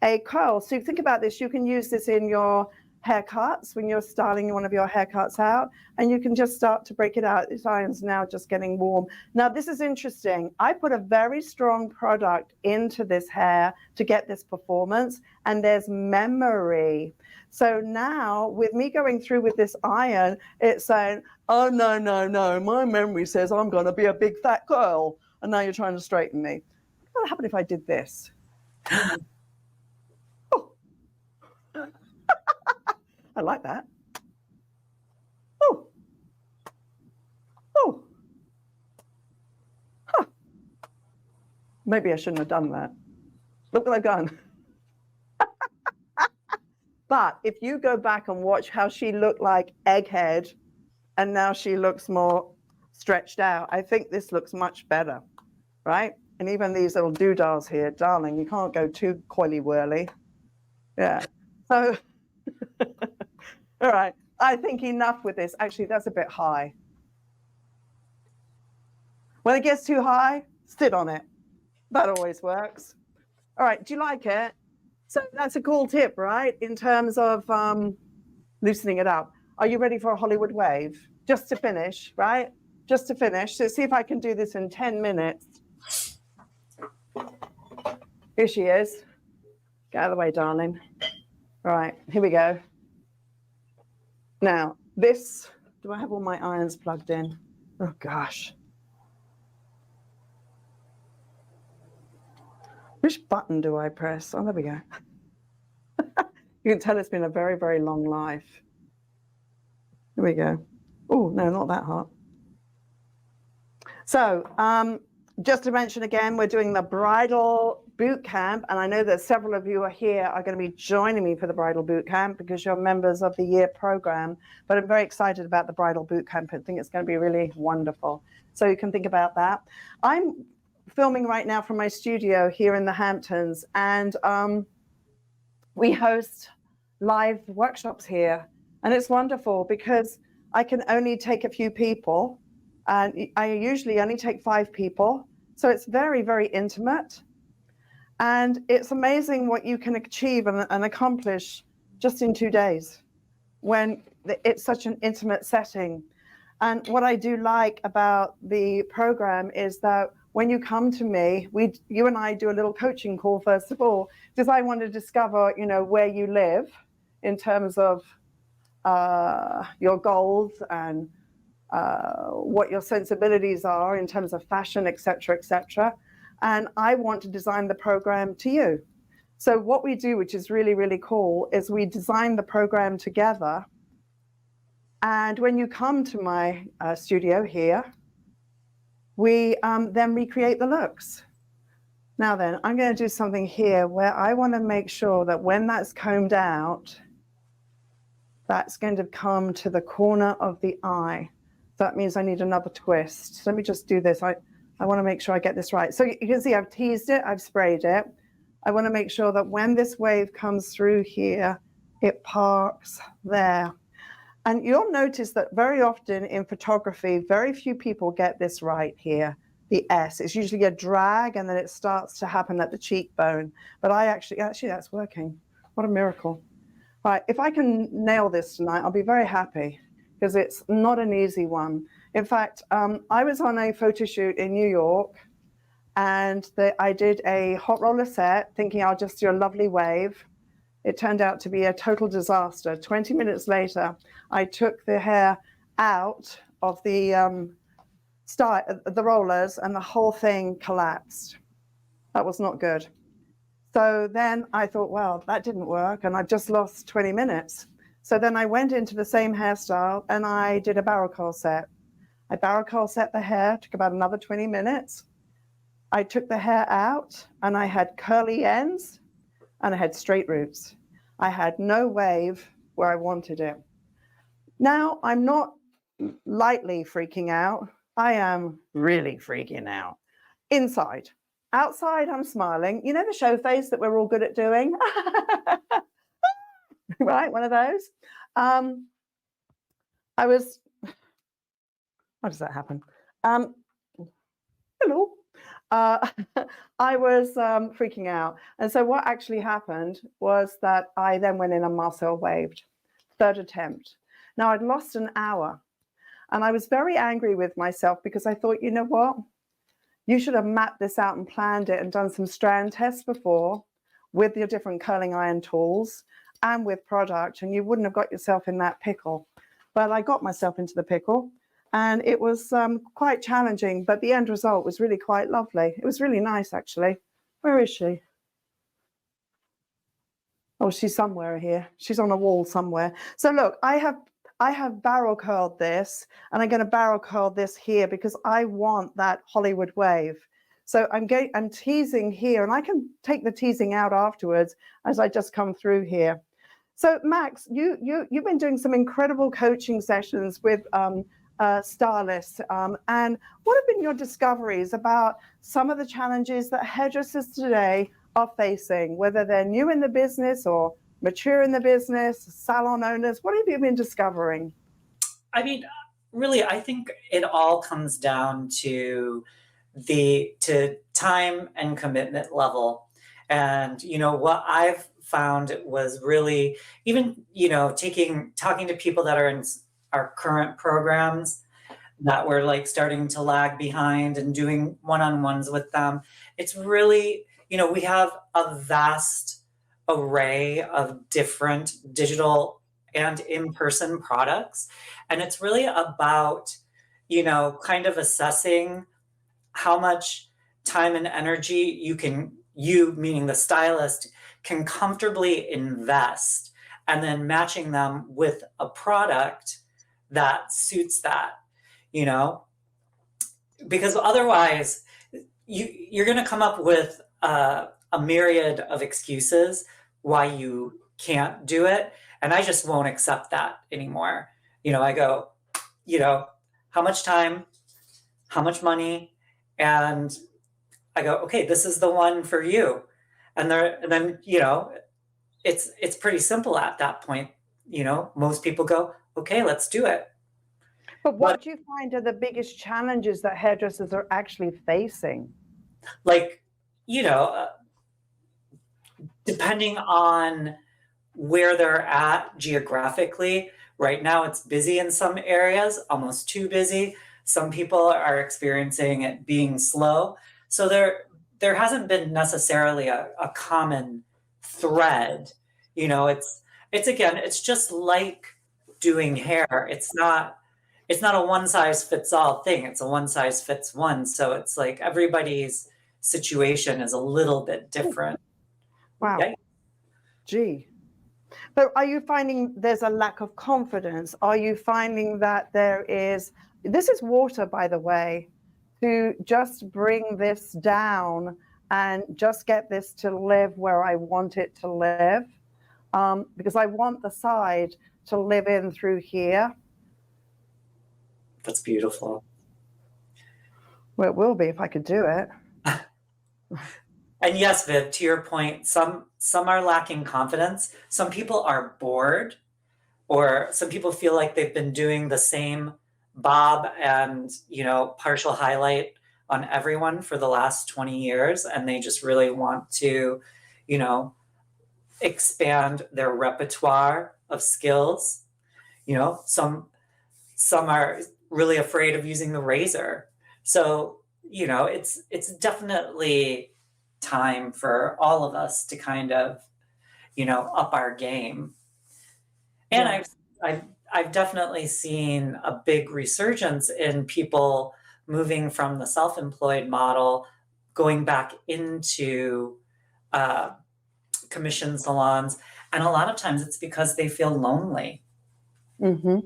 S1: a curl. So you think about this, you can use this in your haircuts when you're styling one of your haircuts out, and you can just start to break it out. This iron's now just getting warm. Now this is interesting. I put a very strong product into this hair to get this performance, and there's memory. So now with me going through with this iron, it's saying, oh, no, my memory says I'm going to be a big fat girl. And now you're trying to straighten me. What would happen if I did this? Oh. I like that. Oh. Oh. Huh. Maybe I shouldn't have done that. Look what I've done. But if you go back and watch how she looked like egghead and now she looks more stretched out, I think this looks much better, right? And even these little doodahs here, darling, you can't go too coily-whirly. Yeah. So, all right. I think enough with this. Actually, that's a bit high. When it gets too high, sit on it. That always works. All right. Do you like it? So that's a cool tip, right? In terms of loosening it up. Are you ready for a Hollywood wave? Just to finish, right? Just to finish. So see if I can do this in 10 minutes. Here she is. Get out of the way, darling. Right, here we go. Now, this, do I have all my irons plugged in? Oh, gosh. Which button do I press? Oh, there we go. You can tell it's been a very, very long life. Here we go. Oh, no, not that hot. So, just to mention again, we're doing the bridal boot camp, and I know that several of you are here are going to be joining me for the bridal boot camp because you're members of the year program. But I'm very excited about the bridal boot camp. I think it's going to be really wonderful. So you can think about that. I'm filming right now from my studio here in the Hamptons, and we host live workshops here, and it's wonderful because I can only take a few people, and I usually only take 5 people. So it's very, very intimate. And it's amazing what you can achieve and accomplish just in 2 days when it's such an intimate setting. And what I do like about the program is that when you come to me, you and I do a little coaching call, first of all, because I want to discover, you know, where you live in terms of your goals and what your sensibilities are in terms of fashion, et cetera, and I want to design the program to you. So what we do, which is really, really cool, is we design the program together. And when you come to my studio here, we then recreate the looks. Now then, I'm going to do something here where I want to make sure that when that's combed out, that's going to come to the corner of the eye. That means I need another twist. So let me just do this. I want to make sure I get this right. So you can see I've teased it, I've sprayed it. I want to make sure that when this wave comes through here, it parks there. And you'll notice that very often in photography, very few people get this right here, the S. It's usually a drag and then it starts to happen at the cheekbone. But actually that's working. What a miracle. Right, if I can nail this tonight, I'll be very happy, because it's not an easy one. In fact, I was on a photo shoot in New York, and I did a hot roller set thinking I'll just do a lovely wave. It turned out to be a total disaster. 20 minutes later, I took the hair out of the rollers, and the whole thing collapsed. That was not good. So then I thought, well, that didn't work, and I've just lost 20 minutes. So then I went into the same hairstyle and I did a barrel curl set. I barrel curl set the hair, took about another 20 minutes. I took the hair out and I had curly ends and I had straight roots. I had no wave where I wanted it. Now I'm not lightly freaking out. I am really freaking out. Inside. Outside, I'm smiling. You know the show face that we're all good at doing? Right, one of those. Why does that happen? Hello. I was freaking out. And so what actually happened was that I then went in and Marcel waved. 3rd attempt. Now I'd lost an hour. And I was very angry with myself because I thought, you know what? You should have mapped this out and planned it and done some strand tests before with your different curling iron tools and with product, and you wouldn't have got yourself in that pickle. But I got myself into the pickle, and it was quite challenging, but the end result was really quite lovely. It was really nice, actually. Where is she? Oh, she's somewhere here. She's on a wall somewhere. So look, I have barrel curled this, and I'm going to barrel curl this here because I want that Hollywood wave. So I'm teasing here, and I can take the teasing out afterwards as I just come through here. So Max, you've been doing some incredible coaching sessions with stylists, and what have been your discoveries about some of the challenges that hairdressers today are facing, whether they're new in the business or mature in the business, salon owners? What have you been discovering?
S2: I mean, really, I think it all comes down to time and commitment level. And, you know, what I've found was really, even, you know, talking to people that are in our current programs that we're like starting to lag behind and doing one-on-ones with them. It's really, you know, we have a vast array of different digital and in-person products. And it's really about, kind of assessing how much time and energy you, meaning the stylist, can comfortably invest, and then matching them with a product that suits that, because otherwise you're going to come up with a myriad of excuses why you can't do it. And I just won't accept that anymore. I go, how much time, how much money? And I go, okay, this is the one for you. And then, it's pretty simple at that point. Most people go, okay, let's do it.
S1: But what do you find are the biggest challenges that hairdressers are actually facing?
S2: Like, depending on where they're at geographically, right now it's busy in some areas, almost too busy. Some people are experiencing it being slow. So there hasn't been necessarily a common thread. It's just like doing hair. It's not a one size fits all thing. It's a one size fits one. So it's like everybody's situation is a little bit different.
S1: Wow.
S2: Okay?
S1: Gee. So are you finding there's a lack of confidence? Are you finding that this is water, by the way, to just bring this down and just get this to live where I want it to live? Because I want the side to live in through here.
S2: That's beautiful.
S1: Well, it will be if I could do it.
S2: And yes, Viv, to your point, some are lacking confidence. Some people are bored, or some people feel like they've been doing the same bob and, partial highlight on everyone for the last 20 years. And they just really want to, expand their repertoire of skills. Some are really afraid of using the razor. So, it's definitely time for all of us to kind of, up our game. And yeah. I've definitely seen a big resurgence in people moving from the self-employed model, going back into commission salons. And a lot of times it's because they feel lonely. So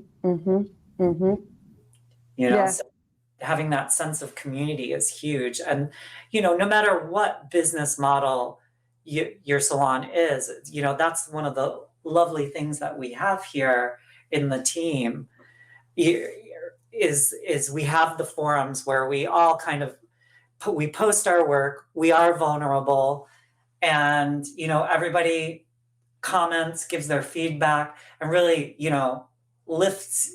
S2: having that sense of community is huge. And, no matter what business model your salon is, that's one of the lovely things that we have here in the team is we have the forums where we all kind of, we post our work, we are vulnerable, and, everybody comments, gives their feedback, and really, lifts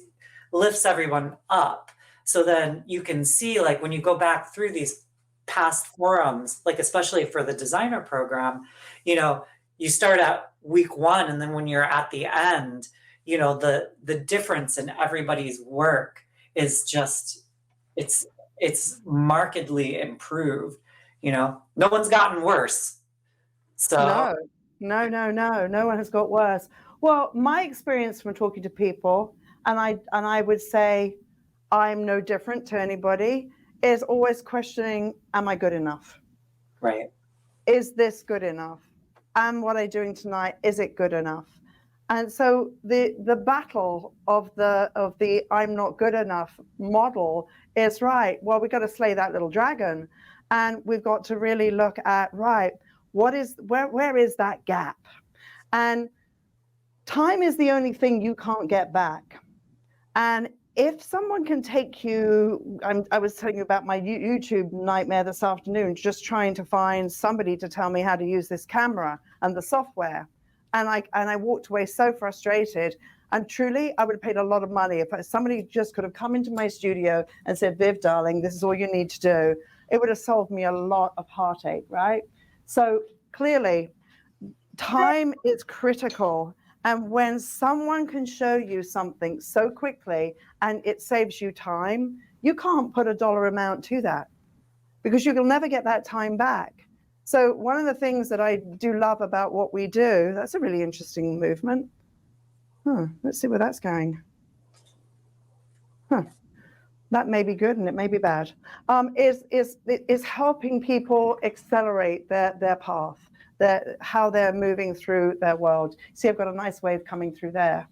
S2: everyone up. So then you can see, like, when you go back through these past forums, like especially for the designer program, you start at week one, and then when you're at the end, the difference in everybody's work is just, it's markedly improved. No one's gotten worse. So
S1: no one has got worse. Well, my experience from talking to people, and I would say I'm no different to anybody, is always questioning, am I good enough?
S2: Right.
S1: Is this good enough? And what I'm doing tonight, is it good enough? And so the battle of the I'm not good enough model is, right, well, we've got to slay that little dragon, and we've got to really look at, right, where is that gap? And time is the only thing you can't get back. And if someone can take you, I was telling you about my YouTube nightmare this afternoon, just trying to find somebody to tell me how to use this camera and the software. And I walked away so frustrated. And truly, I would have paid a lot of money if somebody just could have come into my studio and said, Viv, darling, this is all you need to do. It would have solved me a lot of heartache, right? So clearly, time is critical. And when someone can show you something so quickly and it saves you time, you can't put a dollar amount to that, because you will never get that time back. So one of the things that I do love about what we do, that's a really interesting movement. Let's see where that's going. That may be good and it may be bad. Is helping people accelerate their path, how they're moving through their world. See, I've got a nice wave coming through there.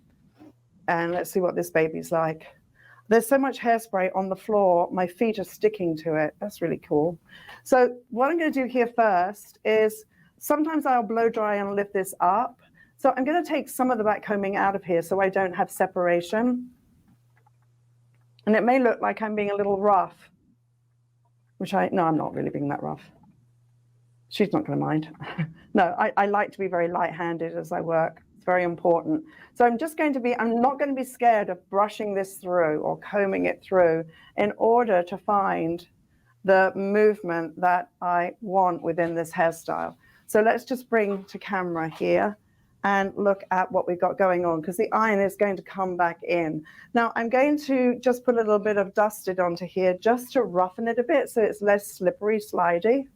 S1: And let's see what this baby's like. There's so much hairspray on the floor, my feet are sticking to it. That's really cool. So what I'm going to do here first is sometimes I'll blow dry and lift this up. So I'm going to take some of the back combing out of here so I don't have separation. And it may look like I'm being a little rough, no, I'm not really being that rough. She's not going to mind. No, I like to be very light-handed as I work. It's very important. So I'm not going to be scared of brushing this through or combing it through in order to find the movement that I want within this hairstyle. So let's just bring to camera here and look at what we've got going on, because the iron is going to come back in. Now I'm going to just put a little bit of dusted onto here just to roughen it a bit so it's less slippery, slidey.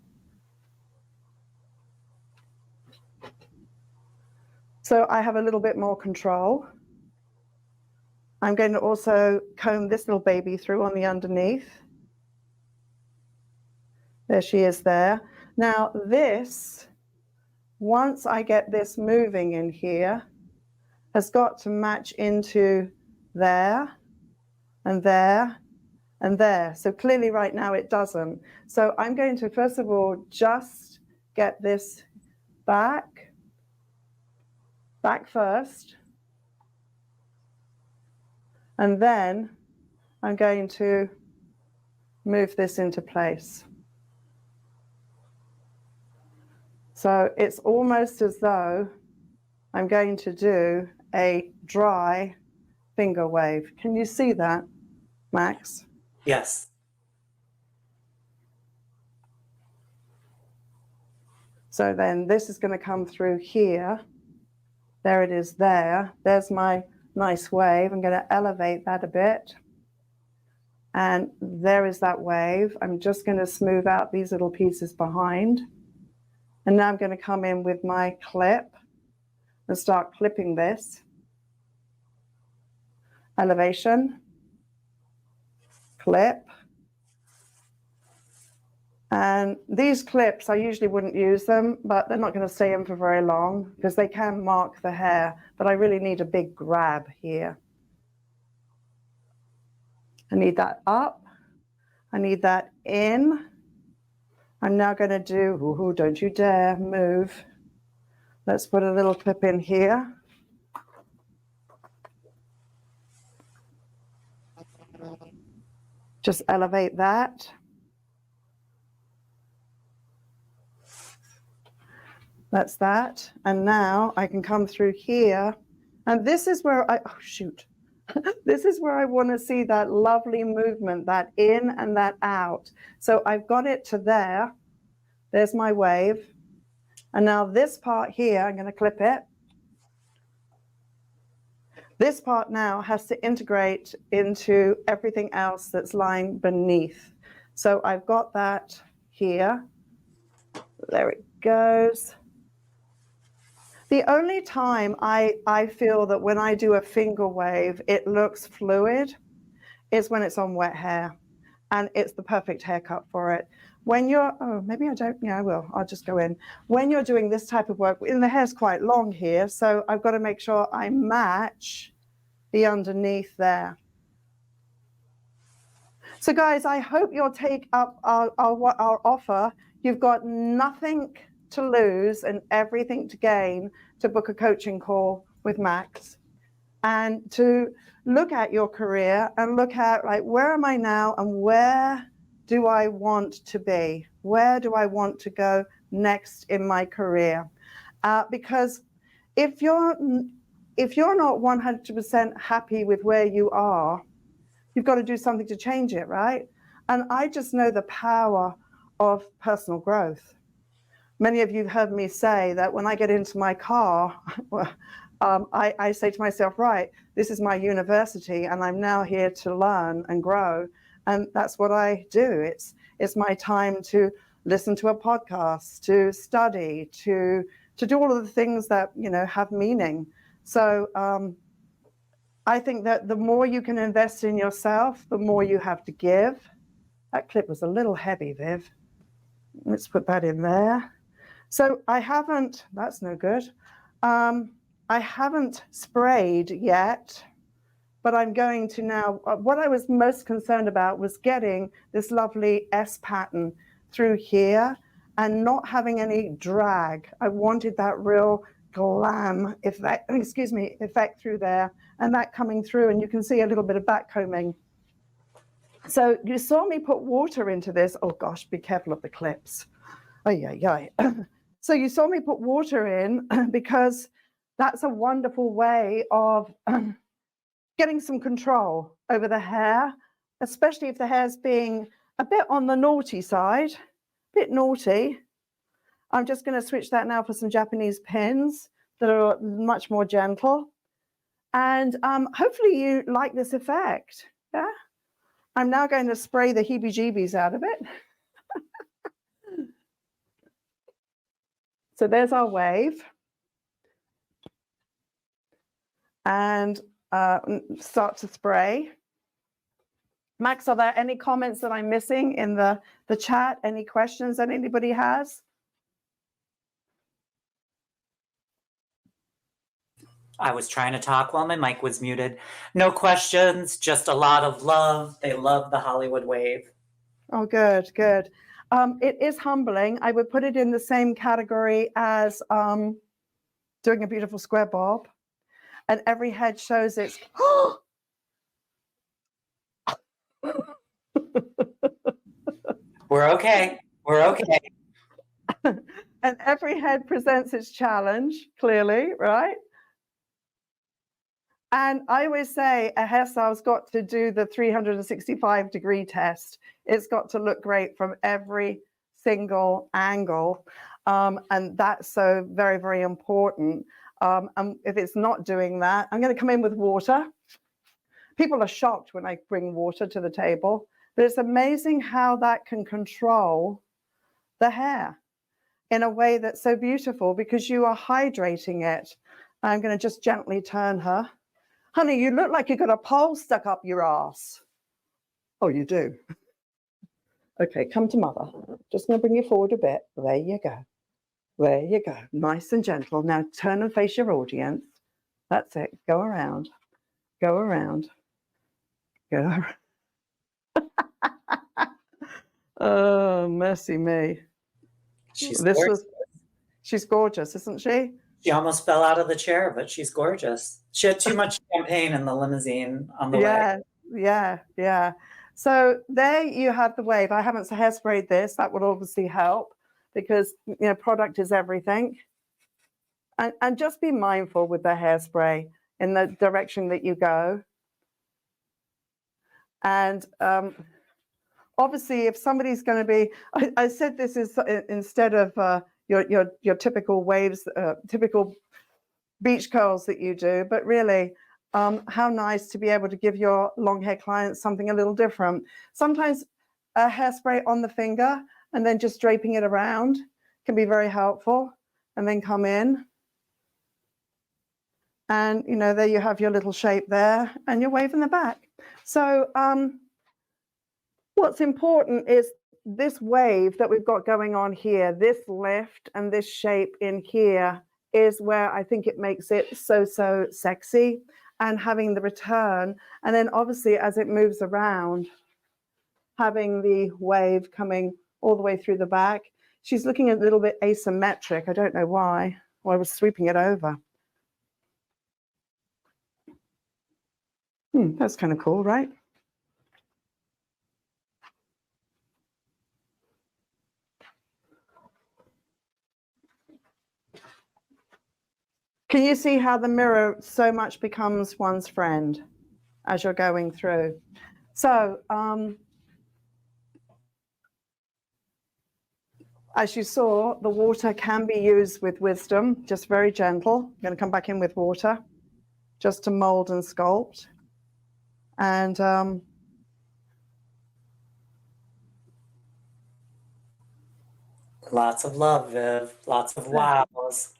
S1: So I have a little bit more control. I'm going to also comb this little baby through on the underneath. There she is there. Now this, once I get this moving in here, has got to match into there and there and there. So clearly right now it doesn't. So I'm going to first of all just get this back first, and then I'm going to move this into place. So it's almost as though I'm going to do a dry finger wave. Can you see that, Max?
S2: Yes.
S1: So then this is going to come through here. There it is there. There's my nice wave. I'm going to elevate that a bit. And there is that wave. I'm just going to smooth out these little pieces behind. And now I'm going to come in with my clip and start clipping this. Elevation, clip. And these clips, I usually wouldn't use them, but they're not going to stay in for very long because they can mark the hair, but I really need a big grab here. I need that up. I need that in. I'm now going to do, ooh, don't you dare move. Let's put a little clip in here. Just elevate that. That's that. And now I can come through here. And this is where oh shoot. This is where I want to see that lovely movement, that in and that out. So I've got it to there. There's my wave. And now this part here, I'm going to clip it. This part now has to integrate into everything else that's lying beneath. So I've got that here. There it goes. The only time I feel that when I do a finger wave, it looks fluid is when it's on wet hair. And it's the perfect haircut for it. When you're, oh, maybe I don't, yeah, I will. I'll just go in. When you're doing this type of work, and the hair's quite long here, so I've got to make sure I match the underneath there. So guys, I hope you'll take up our offer. You've got nothing to lose and everything to gain to book a coaching call with Max and to look at your career and look at, like, where am I now and where do I want to be? Where do I want to go next in my career? Because if you're not 100% happy with where you are, you've got to do something to change it, right? And I just know the power of personal growth. Many of you have heard me say that when I get into my car, I say to myself, right, this is my university and I'm now here to learn and grow. And that's what I do. It's my time to listen to a podcast, to study, to do all of the things that, you know, have meaning. So I think that the more you can invest in yourself, the more you have to give. That clip was a little heavy, Viv. Let's put that in there. So I haven't, that's no good. I haven't sprayed yet, but I'm going to now. What I was most concerned about was getting this lovely S pattern through here and not having any drag. I wanted that real glam effect, effect through there, and that coming through, and you can see a little bit of backcombing. So you saw me put water into this. Oh gosh, be careful of the clips. So you saw me put water in because that's a wonderful way of getting some control over the hair, especially if the hair's being a bit on the naughty side, a bit naughty. I'm just going to switch that now for some Japanese pins that are much more gentle. And hopefully you like this effect. Yeah. I'm now going to spray the heebie-jeebies out of it. So there's our wave. And start to spray. Max, are there any comments that I'm missing in the chat? Any questions that anybody has?
S2: I was trying to talk while my mic was muted. No questions, just a lot of love. They love the Hollywood wave.
S1: Oh, good, good. It is humbling. I would put it in the same category as doing a beautiful square bob. And every head shows its...
S2: We're okay. We're okay.
S1: And every head presents its challenge, clearly, right? And I always say a hairstyle's got to do the 365-degree test. It's got to look great from every single angle. And that's so very, very important. And if it's not doing that, I'm going to come in with water. People are shocked when I bring water to the table, but it's amazing how that can control the hair in a way that's so beautiful because you are hydrating it. I'm going to just gently turn her. Honey, you look like you've got a pole stuck up your ass. Oh, you do? Okay, come to mother. Just going to bring you forward a bit. There you go. There you go. Nice and gentle. Now turn and face your audience. That's it. Go around. Go around. Go around. Oh, mercy me.
S2: She's gorgeous.
S1: She's gorgeous, isn't she?
S2: She almost fell out of the chair, but she's gorgeous. She had too much champagne in the limousine on the way.
S1: Yeah. So there you have the wave. I haven't hairsprayed this. That would obviously help because, you know, product is everything. And just be mindful with the hairspray in the direction that you go. And obviously, if somebody's going to be, I said this is instead of your typical waves, typical beach curls that you do, but really, how nice to be able to give your long hair clients something a little different. Sometimes a hairspray on the finger and then just draping it around can be very helpful. And then come in. And, you know, there you have your little shape there and you're waving the back. So what's important is this wave that we've got going on here, this lift and this shape in here is where I think it makes it so sexy, and having the return. And then obviously as it moves around, having the wave coming all the way through the back. She's looking a little bit asymmetric. I don't know why. Well, I was sweeping it over. That's kind of cool, right? Can you see how the mirror so much becomes one's friend as you're going through? So, as you saw, the water can be used with wisdom, just very gentle. I'm going to come back in with water just to mold and sculpt. And
S2: Lots of love, Viv. Lots of wows.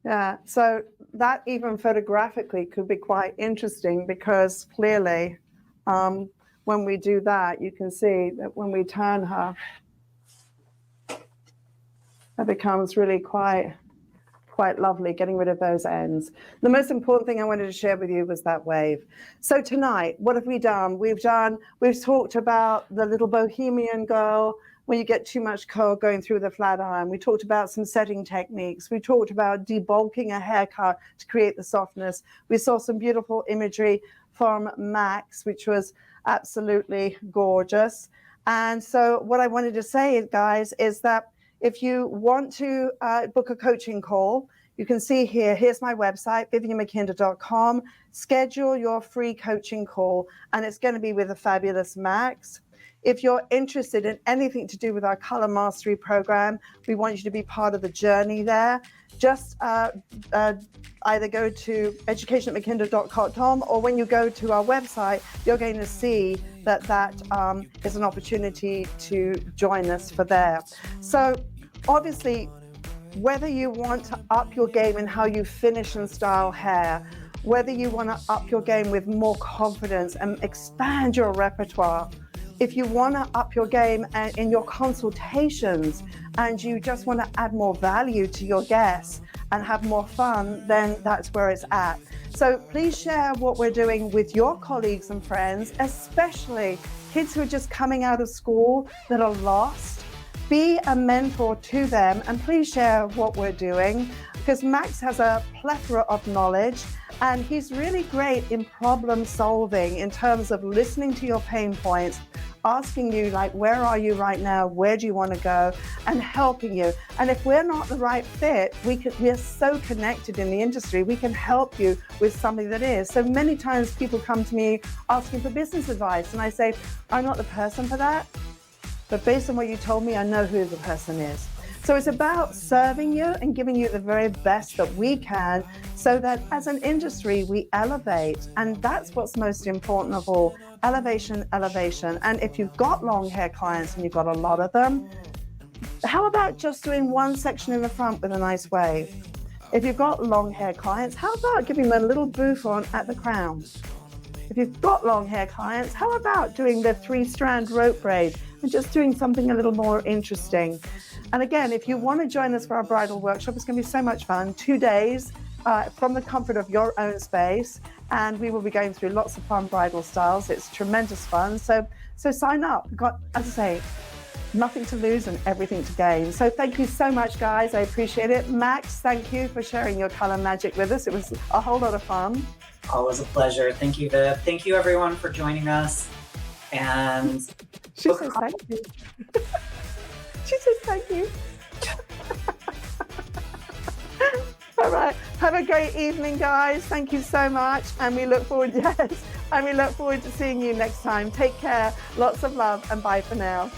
S1: Yeah, so that even photographically could be quite interesting because clearly when we do that, you can see that when we turn her, it becomes really quite lovely, getting rid of those ends. The most important thing I wanted to share with you was that wave. So tonight, what have we done? We've talked about the little bohemian girl when you get too much curl going through the flat iron. We talked about some setting techniques. We talked about debulking a haircut to create the softness. We saw some beautiful imagery from Max, which was absolutely gorgeous. And so what I wanted to say, guys, is that if you want to book a coaching call, you can see here's my website, viviennemackinder.com. Schedule your free coaching call, and it's going to be with the fabulous Max. If you're interested in anything to do with our Color Mastery program, we want you to be part of the journey there. Just either go to education@mackinder.com, or when you go to our website, you're going to see that is an opportunity to join us for there. So obviously, whether you want to up your game in how you finish and style hair, whether you want to up your game with more confidence and expand your repertoire, if you want to up your game in your consultations and you just want to add more value to your guests and have more fun, then that's where it's at. So please share what we're doing with your colleagues and friends, especially kids who are just coming out of school that are lost. Be a mentor to them, and please share what we're doing, because Max has a plethora of knowledge and he's really great in problem solving in terms of listening to your pain points, asking you like, where are you right now? Where do you want to go? And helping you. And if we're not the right fit, we're so connected in the industry, we can help you with something that is. So many times people come to me asking for business advice and I say, I'm not the person for that. But based on what you told me, I know who the person is. So it's about serving you and giving you the very best that we can so that as an industry, we elevate. And that's what's most important of all, elevation, elevation. And if you've got long hair clients and you've got a lot of them, how about just doing one section in the front with a nice wave? If you've got long hair clients, how about giving them a little bouffant at the crown? If you've got long hair clients, how about doing the 3-strand rope braid and just doing something a little more interesting? And again, if you want to join us for our bridal workshop, it's going to be so much fun. 2 days from the comfort of your own space. And we will be going through lots of fun bridal styles. It's tremendous fun. So sign up. We've got, as I say, nothing to lose and everything to gain. So thank you so much, guys. I appreciate it. Max, thank you for sharing your color magic with us. It was a whole lot of fun.
S2: Always a pleasure. Thank you, Viv. Thank you, everyone, for joining us. And
S1: she says thank you. She says thank you. All right. Have a great evening, guys. Thank you so much. And we look forward, and we look forward to seeing you next time. Take care. Lots of love and bye for now.